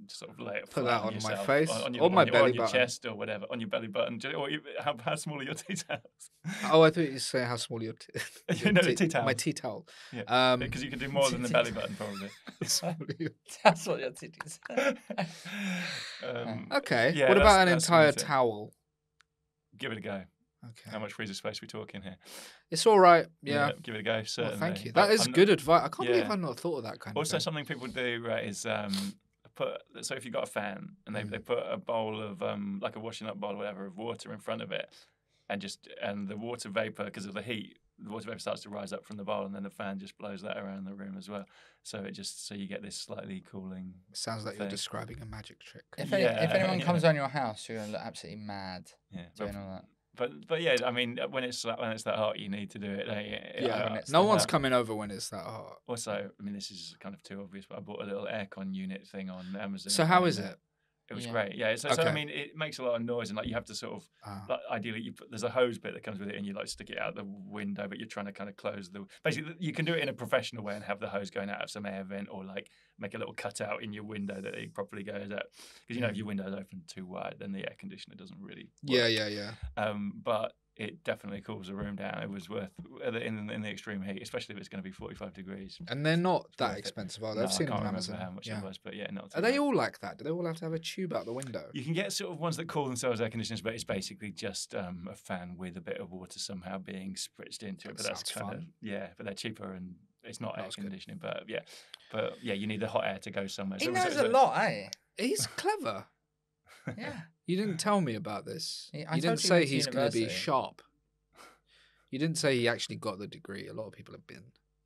sort of lay it put that on yourself, my face, on my belly on your button, chest or whatever, on your belly button. Or how small are your tea towels? Oh, I thought you were saying how small your tea towel. My tea towel. Yeah, because you can do more than the belly button, probably. That's what your titties. Okay. Yeah, what about an entire towel? Give it a go. Okay. How much freezer space are we talking here? It's all right. Yeah. Give it a go. Certainly. Well, thank you. That is good advice. I can't believe I've not thought of that kind of thing. Also, something people do is so if you've got a fan and they put a bowl of like a washing up bowl or whatever of water in front of it, and the water vapor because of the heat the water vapor starts to rise up from the bowl, and then the fan just blows that around the room as well. So you get this slightly cooling. Sounds like thing. you're describing a magic trick. If anyone comes around your house, you're gonna look absolutely mad doing all that. But yeah, I mean, when it's that hot, you need to do it. No one's coming over when it's that hot. Also, I mean, this is kind of too obvious, but I bought a little aircon unit thing on Amazon. So how is it? It was great. Yeah. So I mean, it makes a lot of noise, and like you have to sort of like, ideally there's a hose bit that comes with it, and you like stick it out the window, but you're trying to kind of close the. Basically, you can do it in a professional way and have the hose going out of some air vent, or like make a little cutout in your window that it properly goes out. Because if your window's open too wide, then the air conditioner doesn't really work. Yeah. But it definitely cools the room down. It was worth in the extreme heat, especially if it's going to be 45 degrees. And they're not that expensive, are they? I've seen them on Amazon. How much it was, but not. Are they all like that? Do they all have to have a tube out the window? You can get sort of ones that call themselves air conditioners, but it's basically just a fan with a bit of water somehow being spritzed into it. But that's kind of but they're cheaper and it's not air conditioning. But you need the hot air to go somewhere. He knows a lot, eh? He's clever. Yeah. You didn't tell me about this. You didn't say he's going to be sharp. You didn't say he actually got the degree. A lot of people have been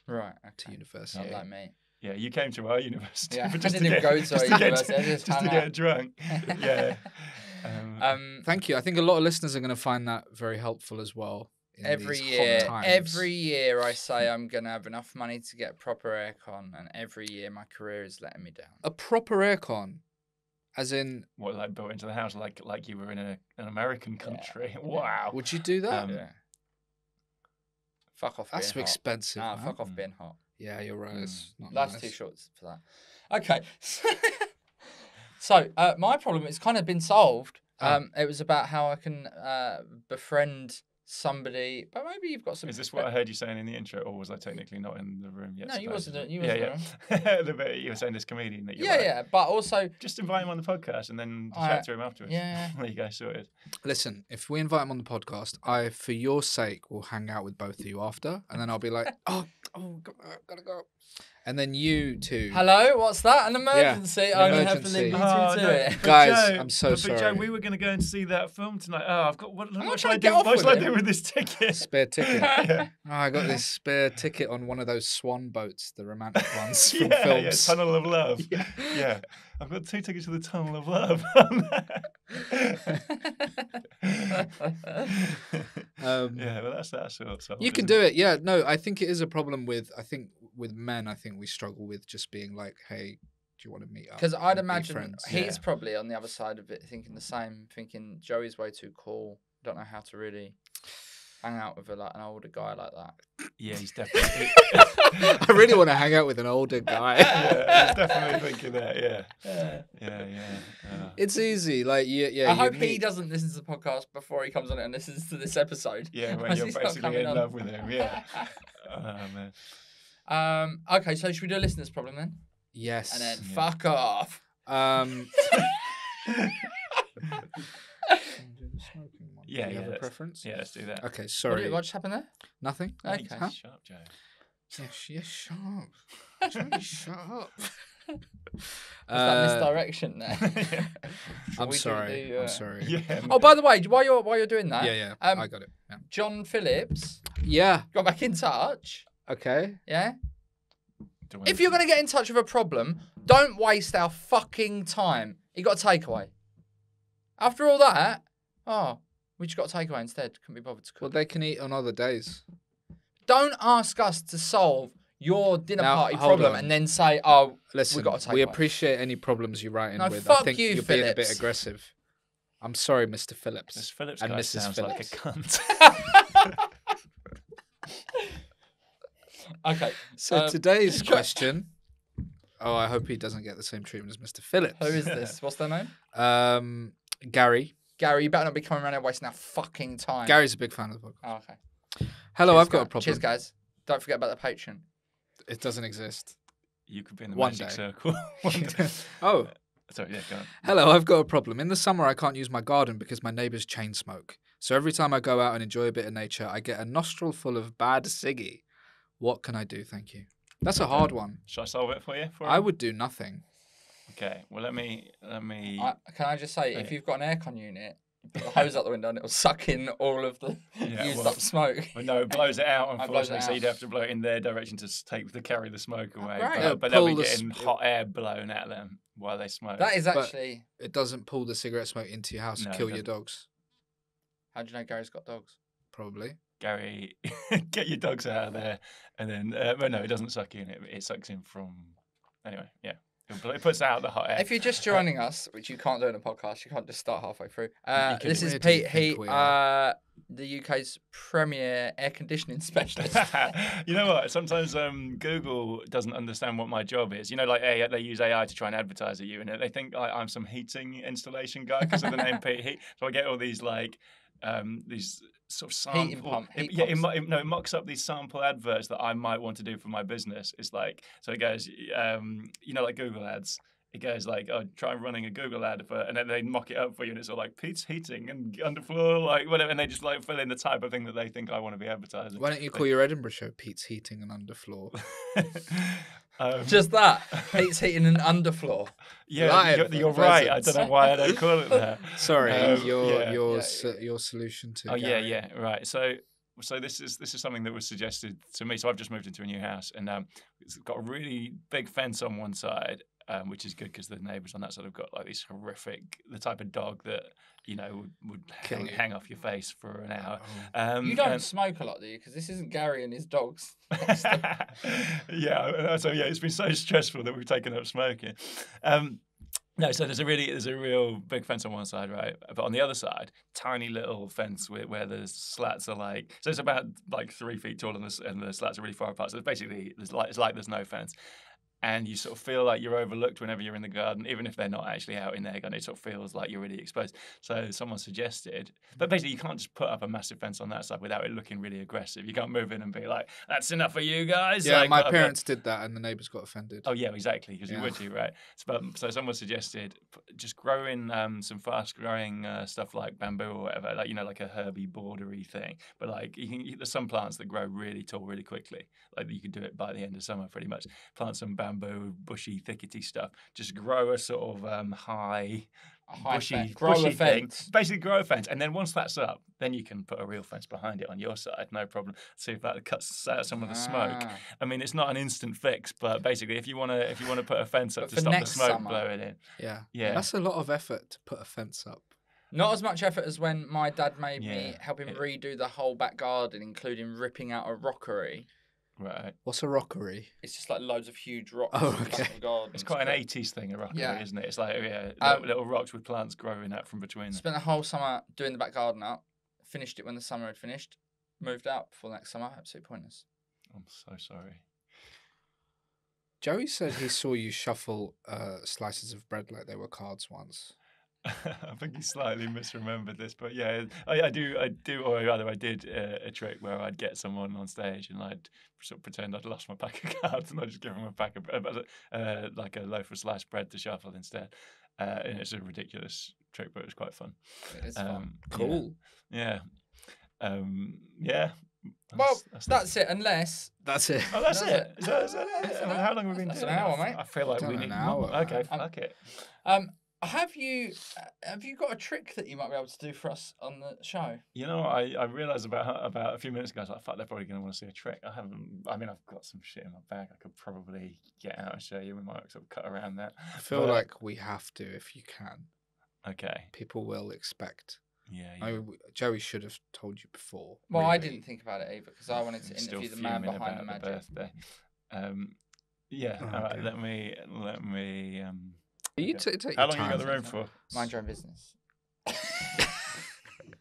to university. Not like me. Yeah, you came to our university. Yeah, I didn't even go to our university. Just to get drunk. Yeah. Thank you. I think a lot of listeners are going to find that very helpful as well. Every year I say I'm going to have enough money to get a proper aircon, and every year my career is letting me down. A proper aircon? As in... What, like built into the house like you were in an American country? Yeah. Wow. Would you do that? Yeah. Fuck off. That's being expensive. hot. Fuck off being hot. Yeah, you're right. It's not Life's nice. too short for that. Okay. So my problem has kind of been solved. It was about how I can befriend somebody, but maybe you've got some. Is this what I heard you saying in the intro, or was I technically not in the room yet? No, you wasn't. You were saying this comedian that you but also just invite him on the podcast and then chat to him afterwards. Yeah, there you go, sorted. Listen, if we invite him on the podcast, I, for your sake, will hang out with both of you after, and then I'll be like, gotta go. And then you two. Hello, what's that? An emergency? Yeah, I'm going to have to leave you two to it. Guys, I'm so sorry. Joe, we were going to go and see that film tonight. Oh, I've got. What should I do? What should I do with this ticket? Spare ticket. Oh, I got this spare ticket on one of those swan boats, the romantic ones from films. Yeah, Tunnel of Love. Yeah. I've got 2 tickets to the Tunnel of Love. Well, that's that sort of. You can do it. Yeah, no, I think it is a problem with men. I think we struggle with just being like, hey, do you want to meet up? Because I'd imagine he's probably on the other side of it, thinking the same, thinking Joey's way too cool. Don't know how to really hang out with an older guy like that. Yeah, he's definitely. I really want to hang out with an older guy. Yeah, he's definitely thinking that. Yeah. It's easy. Like, I hope he doesn't listen to the podcast before he comes on it and listens to this episode. Yeah, when you're basically in love with him. Yeah. Oh man. Okay, so should we do a listener's problem then? Yes. And then fuck off. Yeah, do you have a preference? Yeah, let's do that. Okay, sorry. What just happened there? Nothing? Okay. Huh? Shut up, Joe. Yes, shut up. Joey, shut up. That misdirection there? I'm sorry. I'm sorry. Yeah. Oh, by the way, while you're doing that, I got it. Yeah. John Phillips. Yeah. Got back in touch. Okay. Yeah. If you're gonna get in touch with a problem, don't waste our fucking time. You got a takeaway. After all that, we just got a takeaway instead. Couldn't be bothered to cook. Well, they can eat on other days. Don't ask us to solve your dinner party hold problem on. and then say, listen, we got a takeaway. We appreciate any problems you write in with. Fuck I think you're being a bit aggressive. I'm sorry, Mr. Phillips. This Phillips and guy Mrs. sounds Phillips. like a cunt. Okay. So today's question. Oh, I hope he doesn't get the same treatment as Mr. Phillips. Who is this? What's their name? Gary. Gary, you better not be coming around here wasting our fucking time. Gary's a big fan of the book. Oh, okay. Hello, Cheers, I've got a problem. Cheers, guys. Don't forget about the Patreon. It doesn't exist. You could be in the One magic day. circle. Oh. Sorry, yeah, go on. Hello, I've got a problem. In the summer, I can't use my garden because my neighbours chain smoke. So every time I go out and enjoy a bit of nature, I get a nostril full of bad ciggy. What can I do? Thank you. That's a hard one. Shall I solve it for you? I would do nothing. Okay. Well, let me. Can I just say, if you've got an aircon unit, put the hose out the window and it'll suck in all of the used up smoke. Well, no, it blows it out, It blows it unfortunately, so out. you'd have to blow it in their direction to carry the smoke away. great. But they'll be getting hot air blown at them while they smoke. That is actually... It doesn't pull the cigarette smoke into your house and kill your dogs. How do you know Gary's got dogs? Probably. Gary, get your dogs out of there. And then, well, no, it doesn't suck in. It sucks in from... Anyway, yeah. It puts out the hot air. If you're just joining us, which you can't do in a podcast, you can't just start halfway through. This is Where do Pete you Heat, think we are? the UK's premier air conditioning specialist. You know what? Sometimes Google doesn't understand what my job is. You know, like they use AI to try and advertise at you, and they think I'm some heating installation guy because of the name Pete Heat. So I get all these these sort of sample. It mocks up these sample adverts that I might want to do for my business. It's like, so it goes, you know, like Google ads. It goes like, oh, try running a Google ad and then they mock it up for you, and it's all like Pete's Heating and underfloor, like whatever, and they just like fill in the type of thing that they think I want to be advertising. Why don't you call your Edinburgh show Pete's Heating and Underfloor? Just that, Pete's Heating and Underfloor. Yeah, you're right. I don't know why I don't call it that. Sorry, your solution to. Oh Gary. yeah, right. So this is something that was suggested to me. So I've just moved into a new house, and it's got a really big fence on one side, which is good because the neighbours on that side have got like these horrific, the type of dog that would hang off your face for an hour. You don't smoke a lot, do you? Because this isn't Gary and his dogs. Yeah. So it's been so stressful that we've taken up smoking. No, so there's a real big fence on one side, right? But on the other side, tiny little fence where the slats are like, so it's about like 3 feet tall and the slats are really far apart. So it's basically it's like there's no fence. And you sort of feel like you're overlooked whenever you're in the garden, even if they're not actually out in their garden. It sort of feels like you're really exposed. So someone suggested, but basically you can't just put up a massive fence on that side without it looking really aggressive. You can't move in and be like, "That's enough for you guys." Yeah, like, my parents did that, and the neighbours got offended. Oh yeah, exactly, because you would, right? So someone suggested just growing some fast-growing stuff like bamboo or whatever, like like a herby bordery thing. But like there's some plants that grow really tall really quickly. Like you could do it by the end of summer, pretty much. Plant some bamboo, bushy, thickety stuff. Just grow a sort of high bushy thing. Basically grow a fence, and then once that's up, then you can put a real fence behind it on your side, no problem. See if that cuts out some of the smoke. I mean, it's not an instant fix, but basically, if you want to put a fence up to stop the smoke blowing in, yeah, that's a lot of effort to put a fence up. Not as much effort as when my dad made me help him redo the whole back garden, including ripping out a rockery. Right. What's a rockery? It's just like loads of huge rocks. Oh, okay. It's quite an 80s thing, a rockery, isn't it? It's like little rocks with plants growing out from between them. Spent the whole summer doing the back garden up. Finished it when the summer had finished. Moved out before next summer. Absolutely pointless. I'm so sorry. Joey said he saw you shuffle slices of bread like they were cards once. I think he slightly misremembered this, but yeah, I do, or rather, I did a trick where I'd get someone on stage and I'd sort of pretend I'd lost my pack of cards and I'd just give them a pack of like a loaf of sliced bread to shuffle instead. And it's a ridiculous trick, but it was quite fun. It is fun. Cool. Yeah. That's it. Unless that's it. Oh, that's it. How long have we been doing? An hour, mate. I feel like we need an hour. Okay, fuck it. Have you got a trick that you might be able to do for us on the show? I realised about a few minutes ago, I was like, fuck, they're probably going to want to see a trick. I've got some shit in my bag I could probably get out and show you. We might sort of cut around that. I feel like we have to if you can. Okay. People will expect. Yeah. Joey should have told you before. Well, really. I didn't think about it either because I wanted to interview the man behind the magic. Birthday. All right. Let me. You take How long you got the room for? Mind your own business.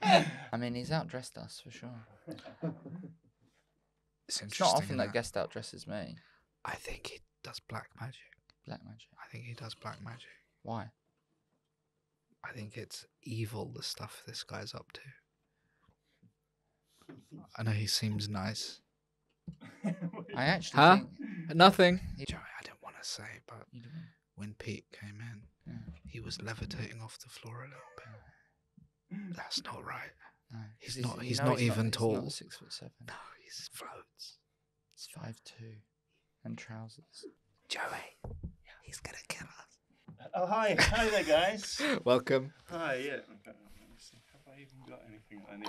I mean, he's outdressed us for sure. It's not often that guest outdresses me. I think he does black magic. Black magic? I think he does black magic. Why? I think it's evil, the stuff this guy's up to. I know he seems nice. I actually think... Nothing. Joey, I didn't want to say, but when Pete came in, he was levitating off the floor a little bit. That's not right. No. He's not even tall. He's not 6'7". No, he floats. He's 5'2", and trousers. Joey, he's gonna kill us. Oh, hi there, guys. Welcome. Hi, yeah. even got anything I need?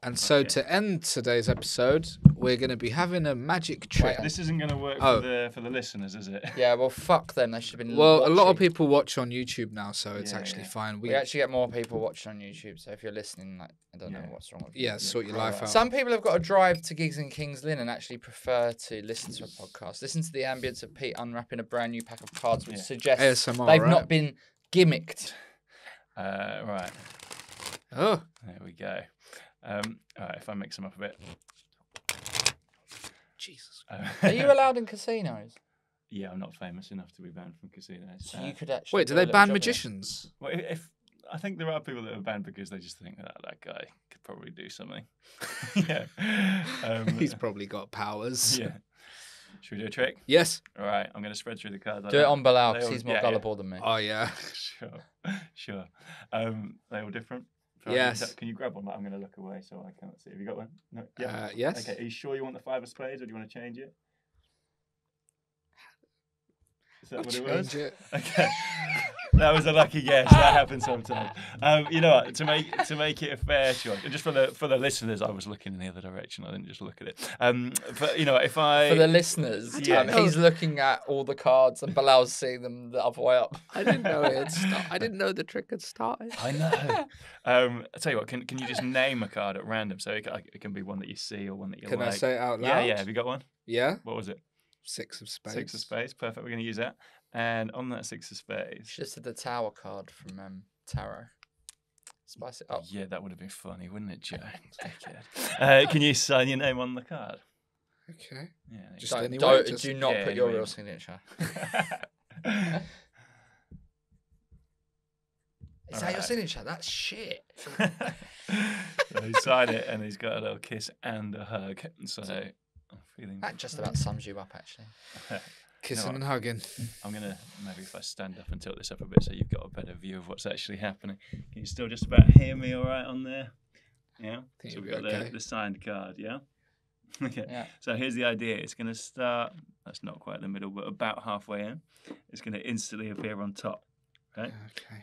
And so to end today's episode, we're going to be having a magic trick. This isn't going to work for the listeners, is it? Yeah, well, fuck them. They should have been Well, watching. a lot of people watch on YouTube now, so it's actually fine. We actually get more people watching on YouTube, so if you're listening, like, I don't know what's wrong with you. Yeah, sort your life out. Some people have got to drive to gigs in Kings Lynn and actually prefer to listen to a podcast. Listen to the ambience of Pete unwrapping a brand new pack of cards, which suggests ASMR, they've not been gimmicked. Right. Oh. There we go. All right, if I mix them up a bit. Jesus. Are you allowed in casinos? Yeah, I'm not famous enough to be banned from casinos. So you could actually. Wait, do they ban magicians? Well, if I think there are people that are banned because they just think that guy could probably do something. Yeah. He's probably got powers. Yeah. Should we do a trick? Yes. All right, I'm going to spread through the cards. Do it on Bilal because he's more gullible than me. Oh, yeah. Sure. They all different? Yes. Can you grab one? I'm going to look away so I can't see. Have you got one? No. Yeah. Yes. Okay. Are you sure you want the 5 of spades, or do you want to change it? Is that what it was? Okay. That was a lucky guess. That happens sometimes. You know what? To make it a fair choice, just for the listeners, I was looking in the other direction. I didn't just look at it. But you know, if I for the listeners, he's looking at all the cards and Bilal's seeing them the other way up. I didn't know it. I didn't know the trick had started. I know. I'll tell you what. Can you just name a card at random? So it can be one that you see or one that you like. Can I say it out loud? Yeah. Have you got one? Yeah. What was it? 6 of spades. 6 of spades. Perfect. We're going to use that. And on that 6 of spades, should have said the Tower card from Tarot. Spice it up. Yeah, that would have been funny, wouldn't it, Joe? Can you sign your name on the card? Okay. Yeah. Just anyway. Do not put your real signature. Is that your signature? That's shit. So he signed it, and he's got a little kiss and a hug. So I'm feeling that just about sums you up, actually. Kissing and hugging. I'm going to, maybe if I stand up and tilt this up a bit so you've got a better view of what's actually happening. Can you still just about hear me all right on there? Yeah? So we've got the signed card, yeah? Okay. Yeah. So here's the idea. It's going to start, that's not quite the middle, but about halfway in. It's going to instantly appear on top. Right?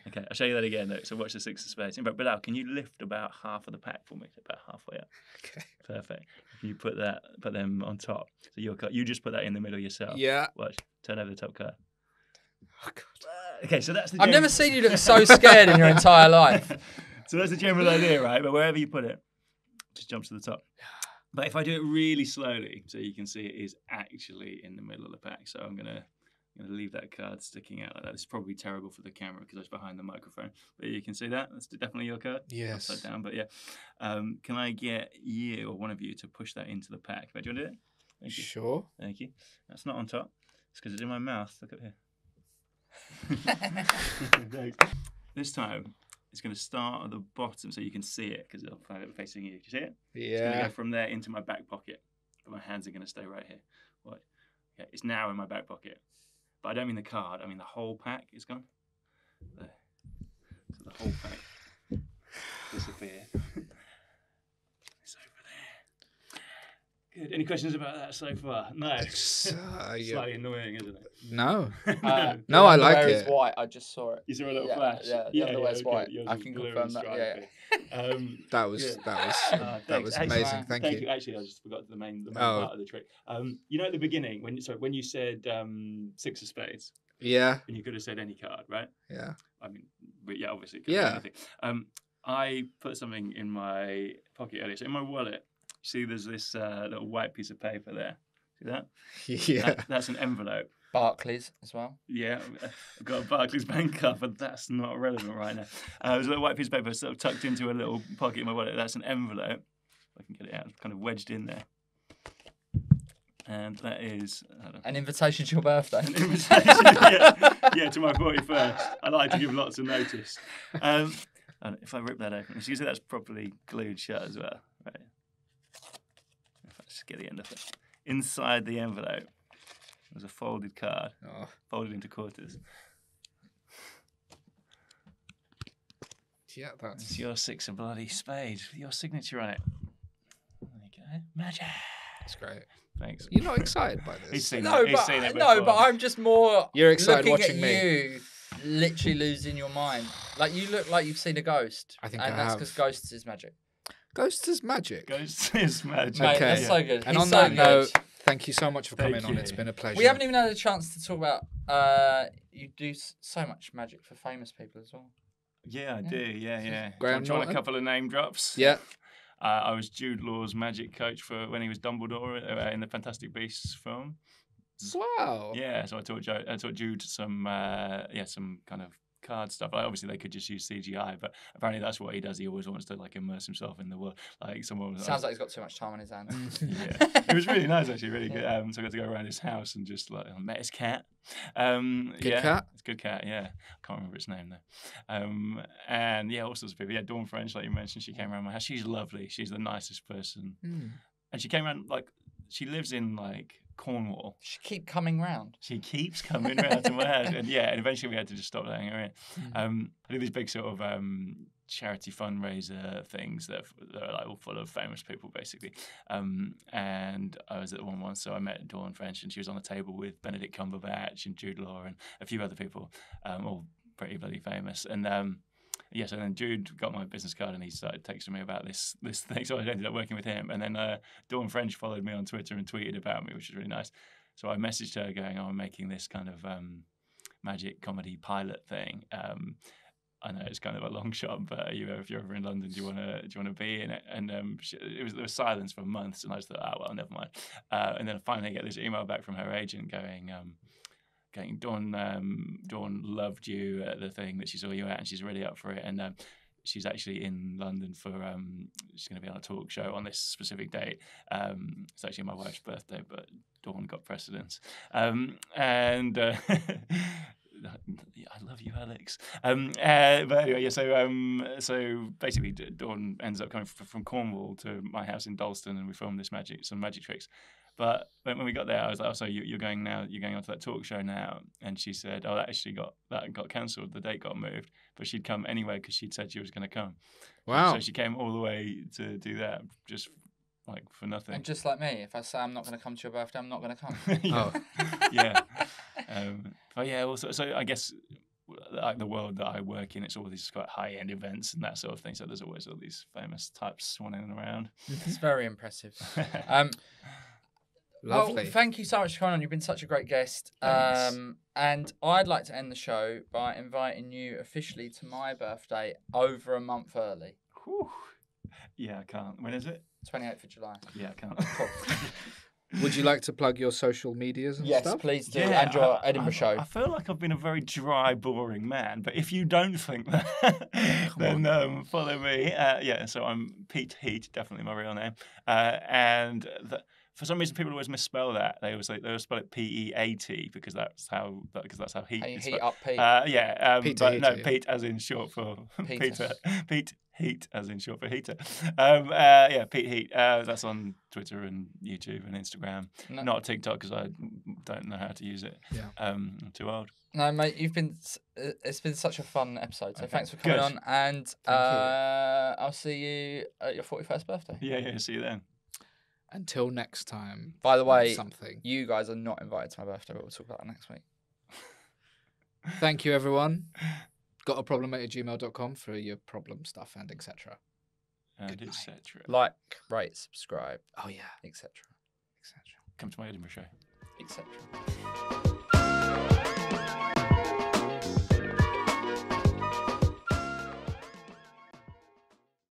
Okay. I'll show you that again. Look. So watch the 6 of spades. But Bilal, can you lift about half of the pack for me? About halfway up. Okay. Perfect. Can you put them on top? So you just put that in the middle yourself. Yeah. Watch. Turn over the top card. Oh God. Okay. So that's the. I've never seen you look so scared in your entire life. So that's the general idea, right? But wherever you put it, just jumps to the top. But if I do it really slowly, so you can see it is actually in the middle of the pack. So I'm gonna leave that card sticking out like that. This is probably terrible for the camera because it's behind the microphone. But you can see that. That's definitely your card. Yes. Upside down, but yeah. Can I get you or one of you to push that into the pack? Do you want to do it? Thank you. Sure. Thank you. That's not on top. It's because it's in my mouth. Look up here. This time, it's going to start at the bottom so you can see it because it'll find it facing you. Do you see it? Yeah. It's going to go from there into my back pocket. But my hands are going to stay right here. What? Yeah, it's now in my back pocket. But I don't mean the card. I mean the whole pack is gone. There. So the whole pack disappeared. It's over there. Good. Any questions about that so far? No. Slightly annoying, isn't it? No. No, I like it. It's white. I just saw it. You saw a little flash. Yeah, the underwear's white. I can confirm that. Yeah. That was amazing. Thank you. Actually, I just forgot the main part of the trick. You know, at the beginning when you said 6 of spades. Yeah. And you could have said any card, right? Yeah. I mean, but yeah, obviously. It could be anything. I put something in my pocket earlier. So in my wallet, see, there's this little white piece of paper there. See that? Yeah. That's an envelope. Barclays as well. Yeah, I've got a Barclays bank card, but that's not relevant right now. There's a little white piece of paper sort of tucked into a little pocket in my wallet. That's an envelope. If I can get it out, it's kind of wedged in there. And that is an invitation to your birthday. An invitation, yeah, to my 41st. I like to give lots of notice. And if I rip that open, you see that's properly glued shut as well. Right. If I just get the end of it. Inside the envelope, there's a folded card, folded into quarters. Yeah, it's your 6 of bloody spades with your signature on it. There you go. Magic. That's great. Thanks. You're not excited by this? He's seen it. He's seen it before. No, but I'm just more. You're excited looking watching at me. You literally losing your mind. Like you look like you've seen a ghost. I think and I that's have. because ghosts is magic. Ghosts is magic. Ghosts is magic. Mate, Okay. that's so good. And He's on so that good. note, thank you so much for coming Thank on. you. It's been a pleasure. We haven't even had a chance to talk about. You do so much magic for famous people as well. Yeah, I do. Yeah. Graham Do you want a Norton? couple of name drops? Yeah. I was Jude Law's magic coach for when he was Dumbledore in the Fantastic Beasts film. Wow. Yeah, so I taught Jude some kind of card stuff. Like, obviously, they could just use CGI, but apparently that's what he does. He always wants to like immerse himself in the world. Like someone Sounds like he's got too much time on his hands. Yeah, it was really nice actually, really good. So I got to go around his house and just like met his cat. Good cat? It's a good cat. Yeah, can't remember its name though. And yeah, all sorts of people. Yeah, Dawn French, like you mentioned, she came around my house. She's lovely. She's the nicest person. And she came around like she lives in like Cornwall. She keep coming round. She keeps coming round to my house, and eventually we had to just stop letting her in. I do these big sort of charity fundraiser things that are like all full of famous people, basically. And I was at the one once, so I met Dawn French, and she was on the table with Benedict Cumberbatch and Jude Law and a few other people, all pretty bloody famous. And so then Jude got my business card and he started texting me about this thing. So I ended up working with him. And then Dawn French followed me on Twitter and tweeted about me, which was really nice. So I messaged her going, I'm making this kind of magic comedy pilot thing. I know it's kind of a long shot, but if you're ever in London, do you want to be in it? And there was silence for months, and I just thought, well, never mind. And then finally I get this email back from her agent going, Dawn loved you at the thing that she saw you at, and she's really up for it. And she's actually in London for she's going to be on a talk show on this specific date. It's actually my wife's birthday, but Dawn got precedence. I love you, Alex. But anyway, so basically, Dawn ends up coming from Cornwall to my house in Dalston, and we filmed some magic tricks. But when we got there, I was like, "Oh, so you're going now? You're going onto that talk show now?" And she said, "Oh, that got cancelled. The date got moved, but she'd come anyway because she'd said she was going to come." Wow! So she came all the way to do that, just like for nothing. And just like me, if I say I'm not going to come to your birthday, I'm not going to come. Yeah. But yeah, also, so I guess like the world that I work in, it's all these quite high-end events and that sort of thing. So there's always all these famous types swanning around. It's very impressive. Lovely. Well, thank you so much for coming on. You've been such a great guest. And I'd like to end the show by inviting you officially to my birthday over a month early. Whew. Yeah, I can't. When is it? 28th of July. Yeah, I can't. Cool. Would you like to plug your social medias and stuff? Yes, please do. Yeah, And your Edinburgh show. I feel like I've been a very dry, boring man, but if you don't think that, then follow me. So I'm Pete Heat, definitely my real name. For some reason, people always misspell that. They always spell it P-E-A-T because that's how heat. Hey, is heat spelled. up Pete. Pete but Heat, no, yeah. Pete as in short for Peter. Peter. Pete Heat as in short for heater. Pete Heat. That's on Twitter and YouTube and Instagram. No. Not TikTok because I don't know how to use it. Yeah. I'm too old. No, mate, it's been such a fun episode. So thanks for coming Good. on, and I'll see you at your 41st birthday. Yeah. See you then. Until next time. By the way, something. You guys are not invited to my birthday, but we'll talk about that next week. Thank you, everyone. gotaproblemmate@gmail.com for your problem stuff and etc. And etc. Like, rate, subscribe, Oh yeah, etc. Come to my Edinburgh show. etc.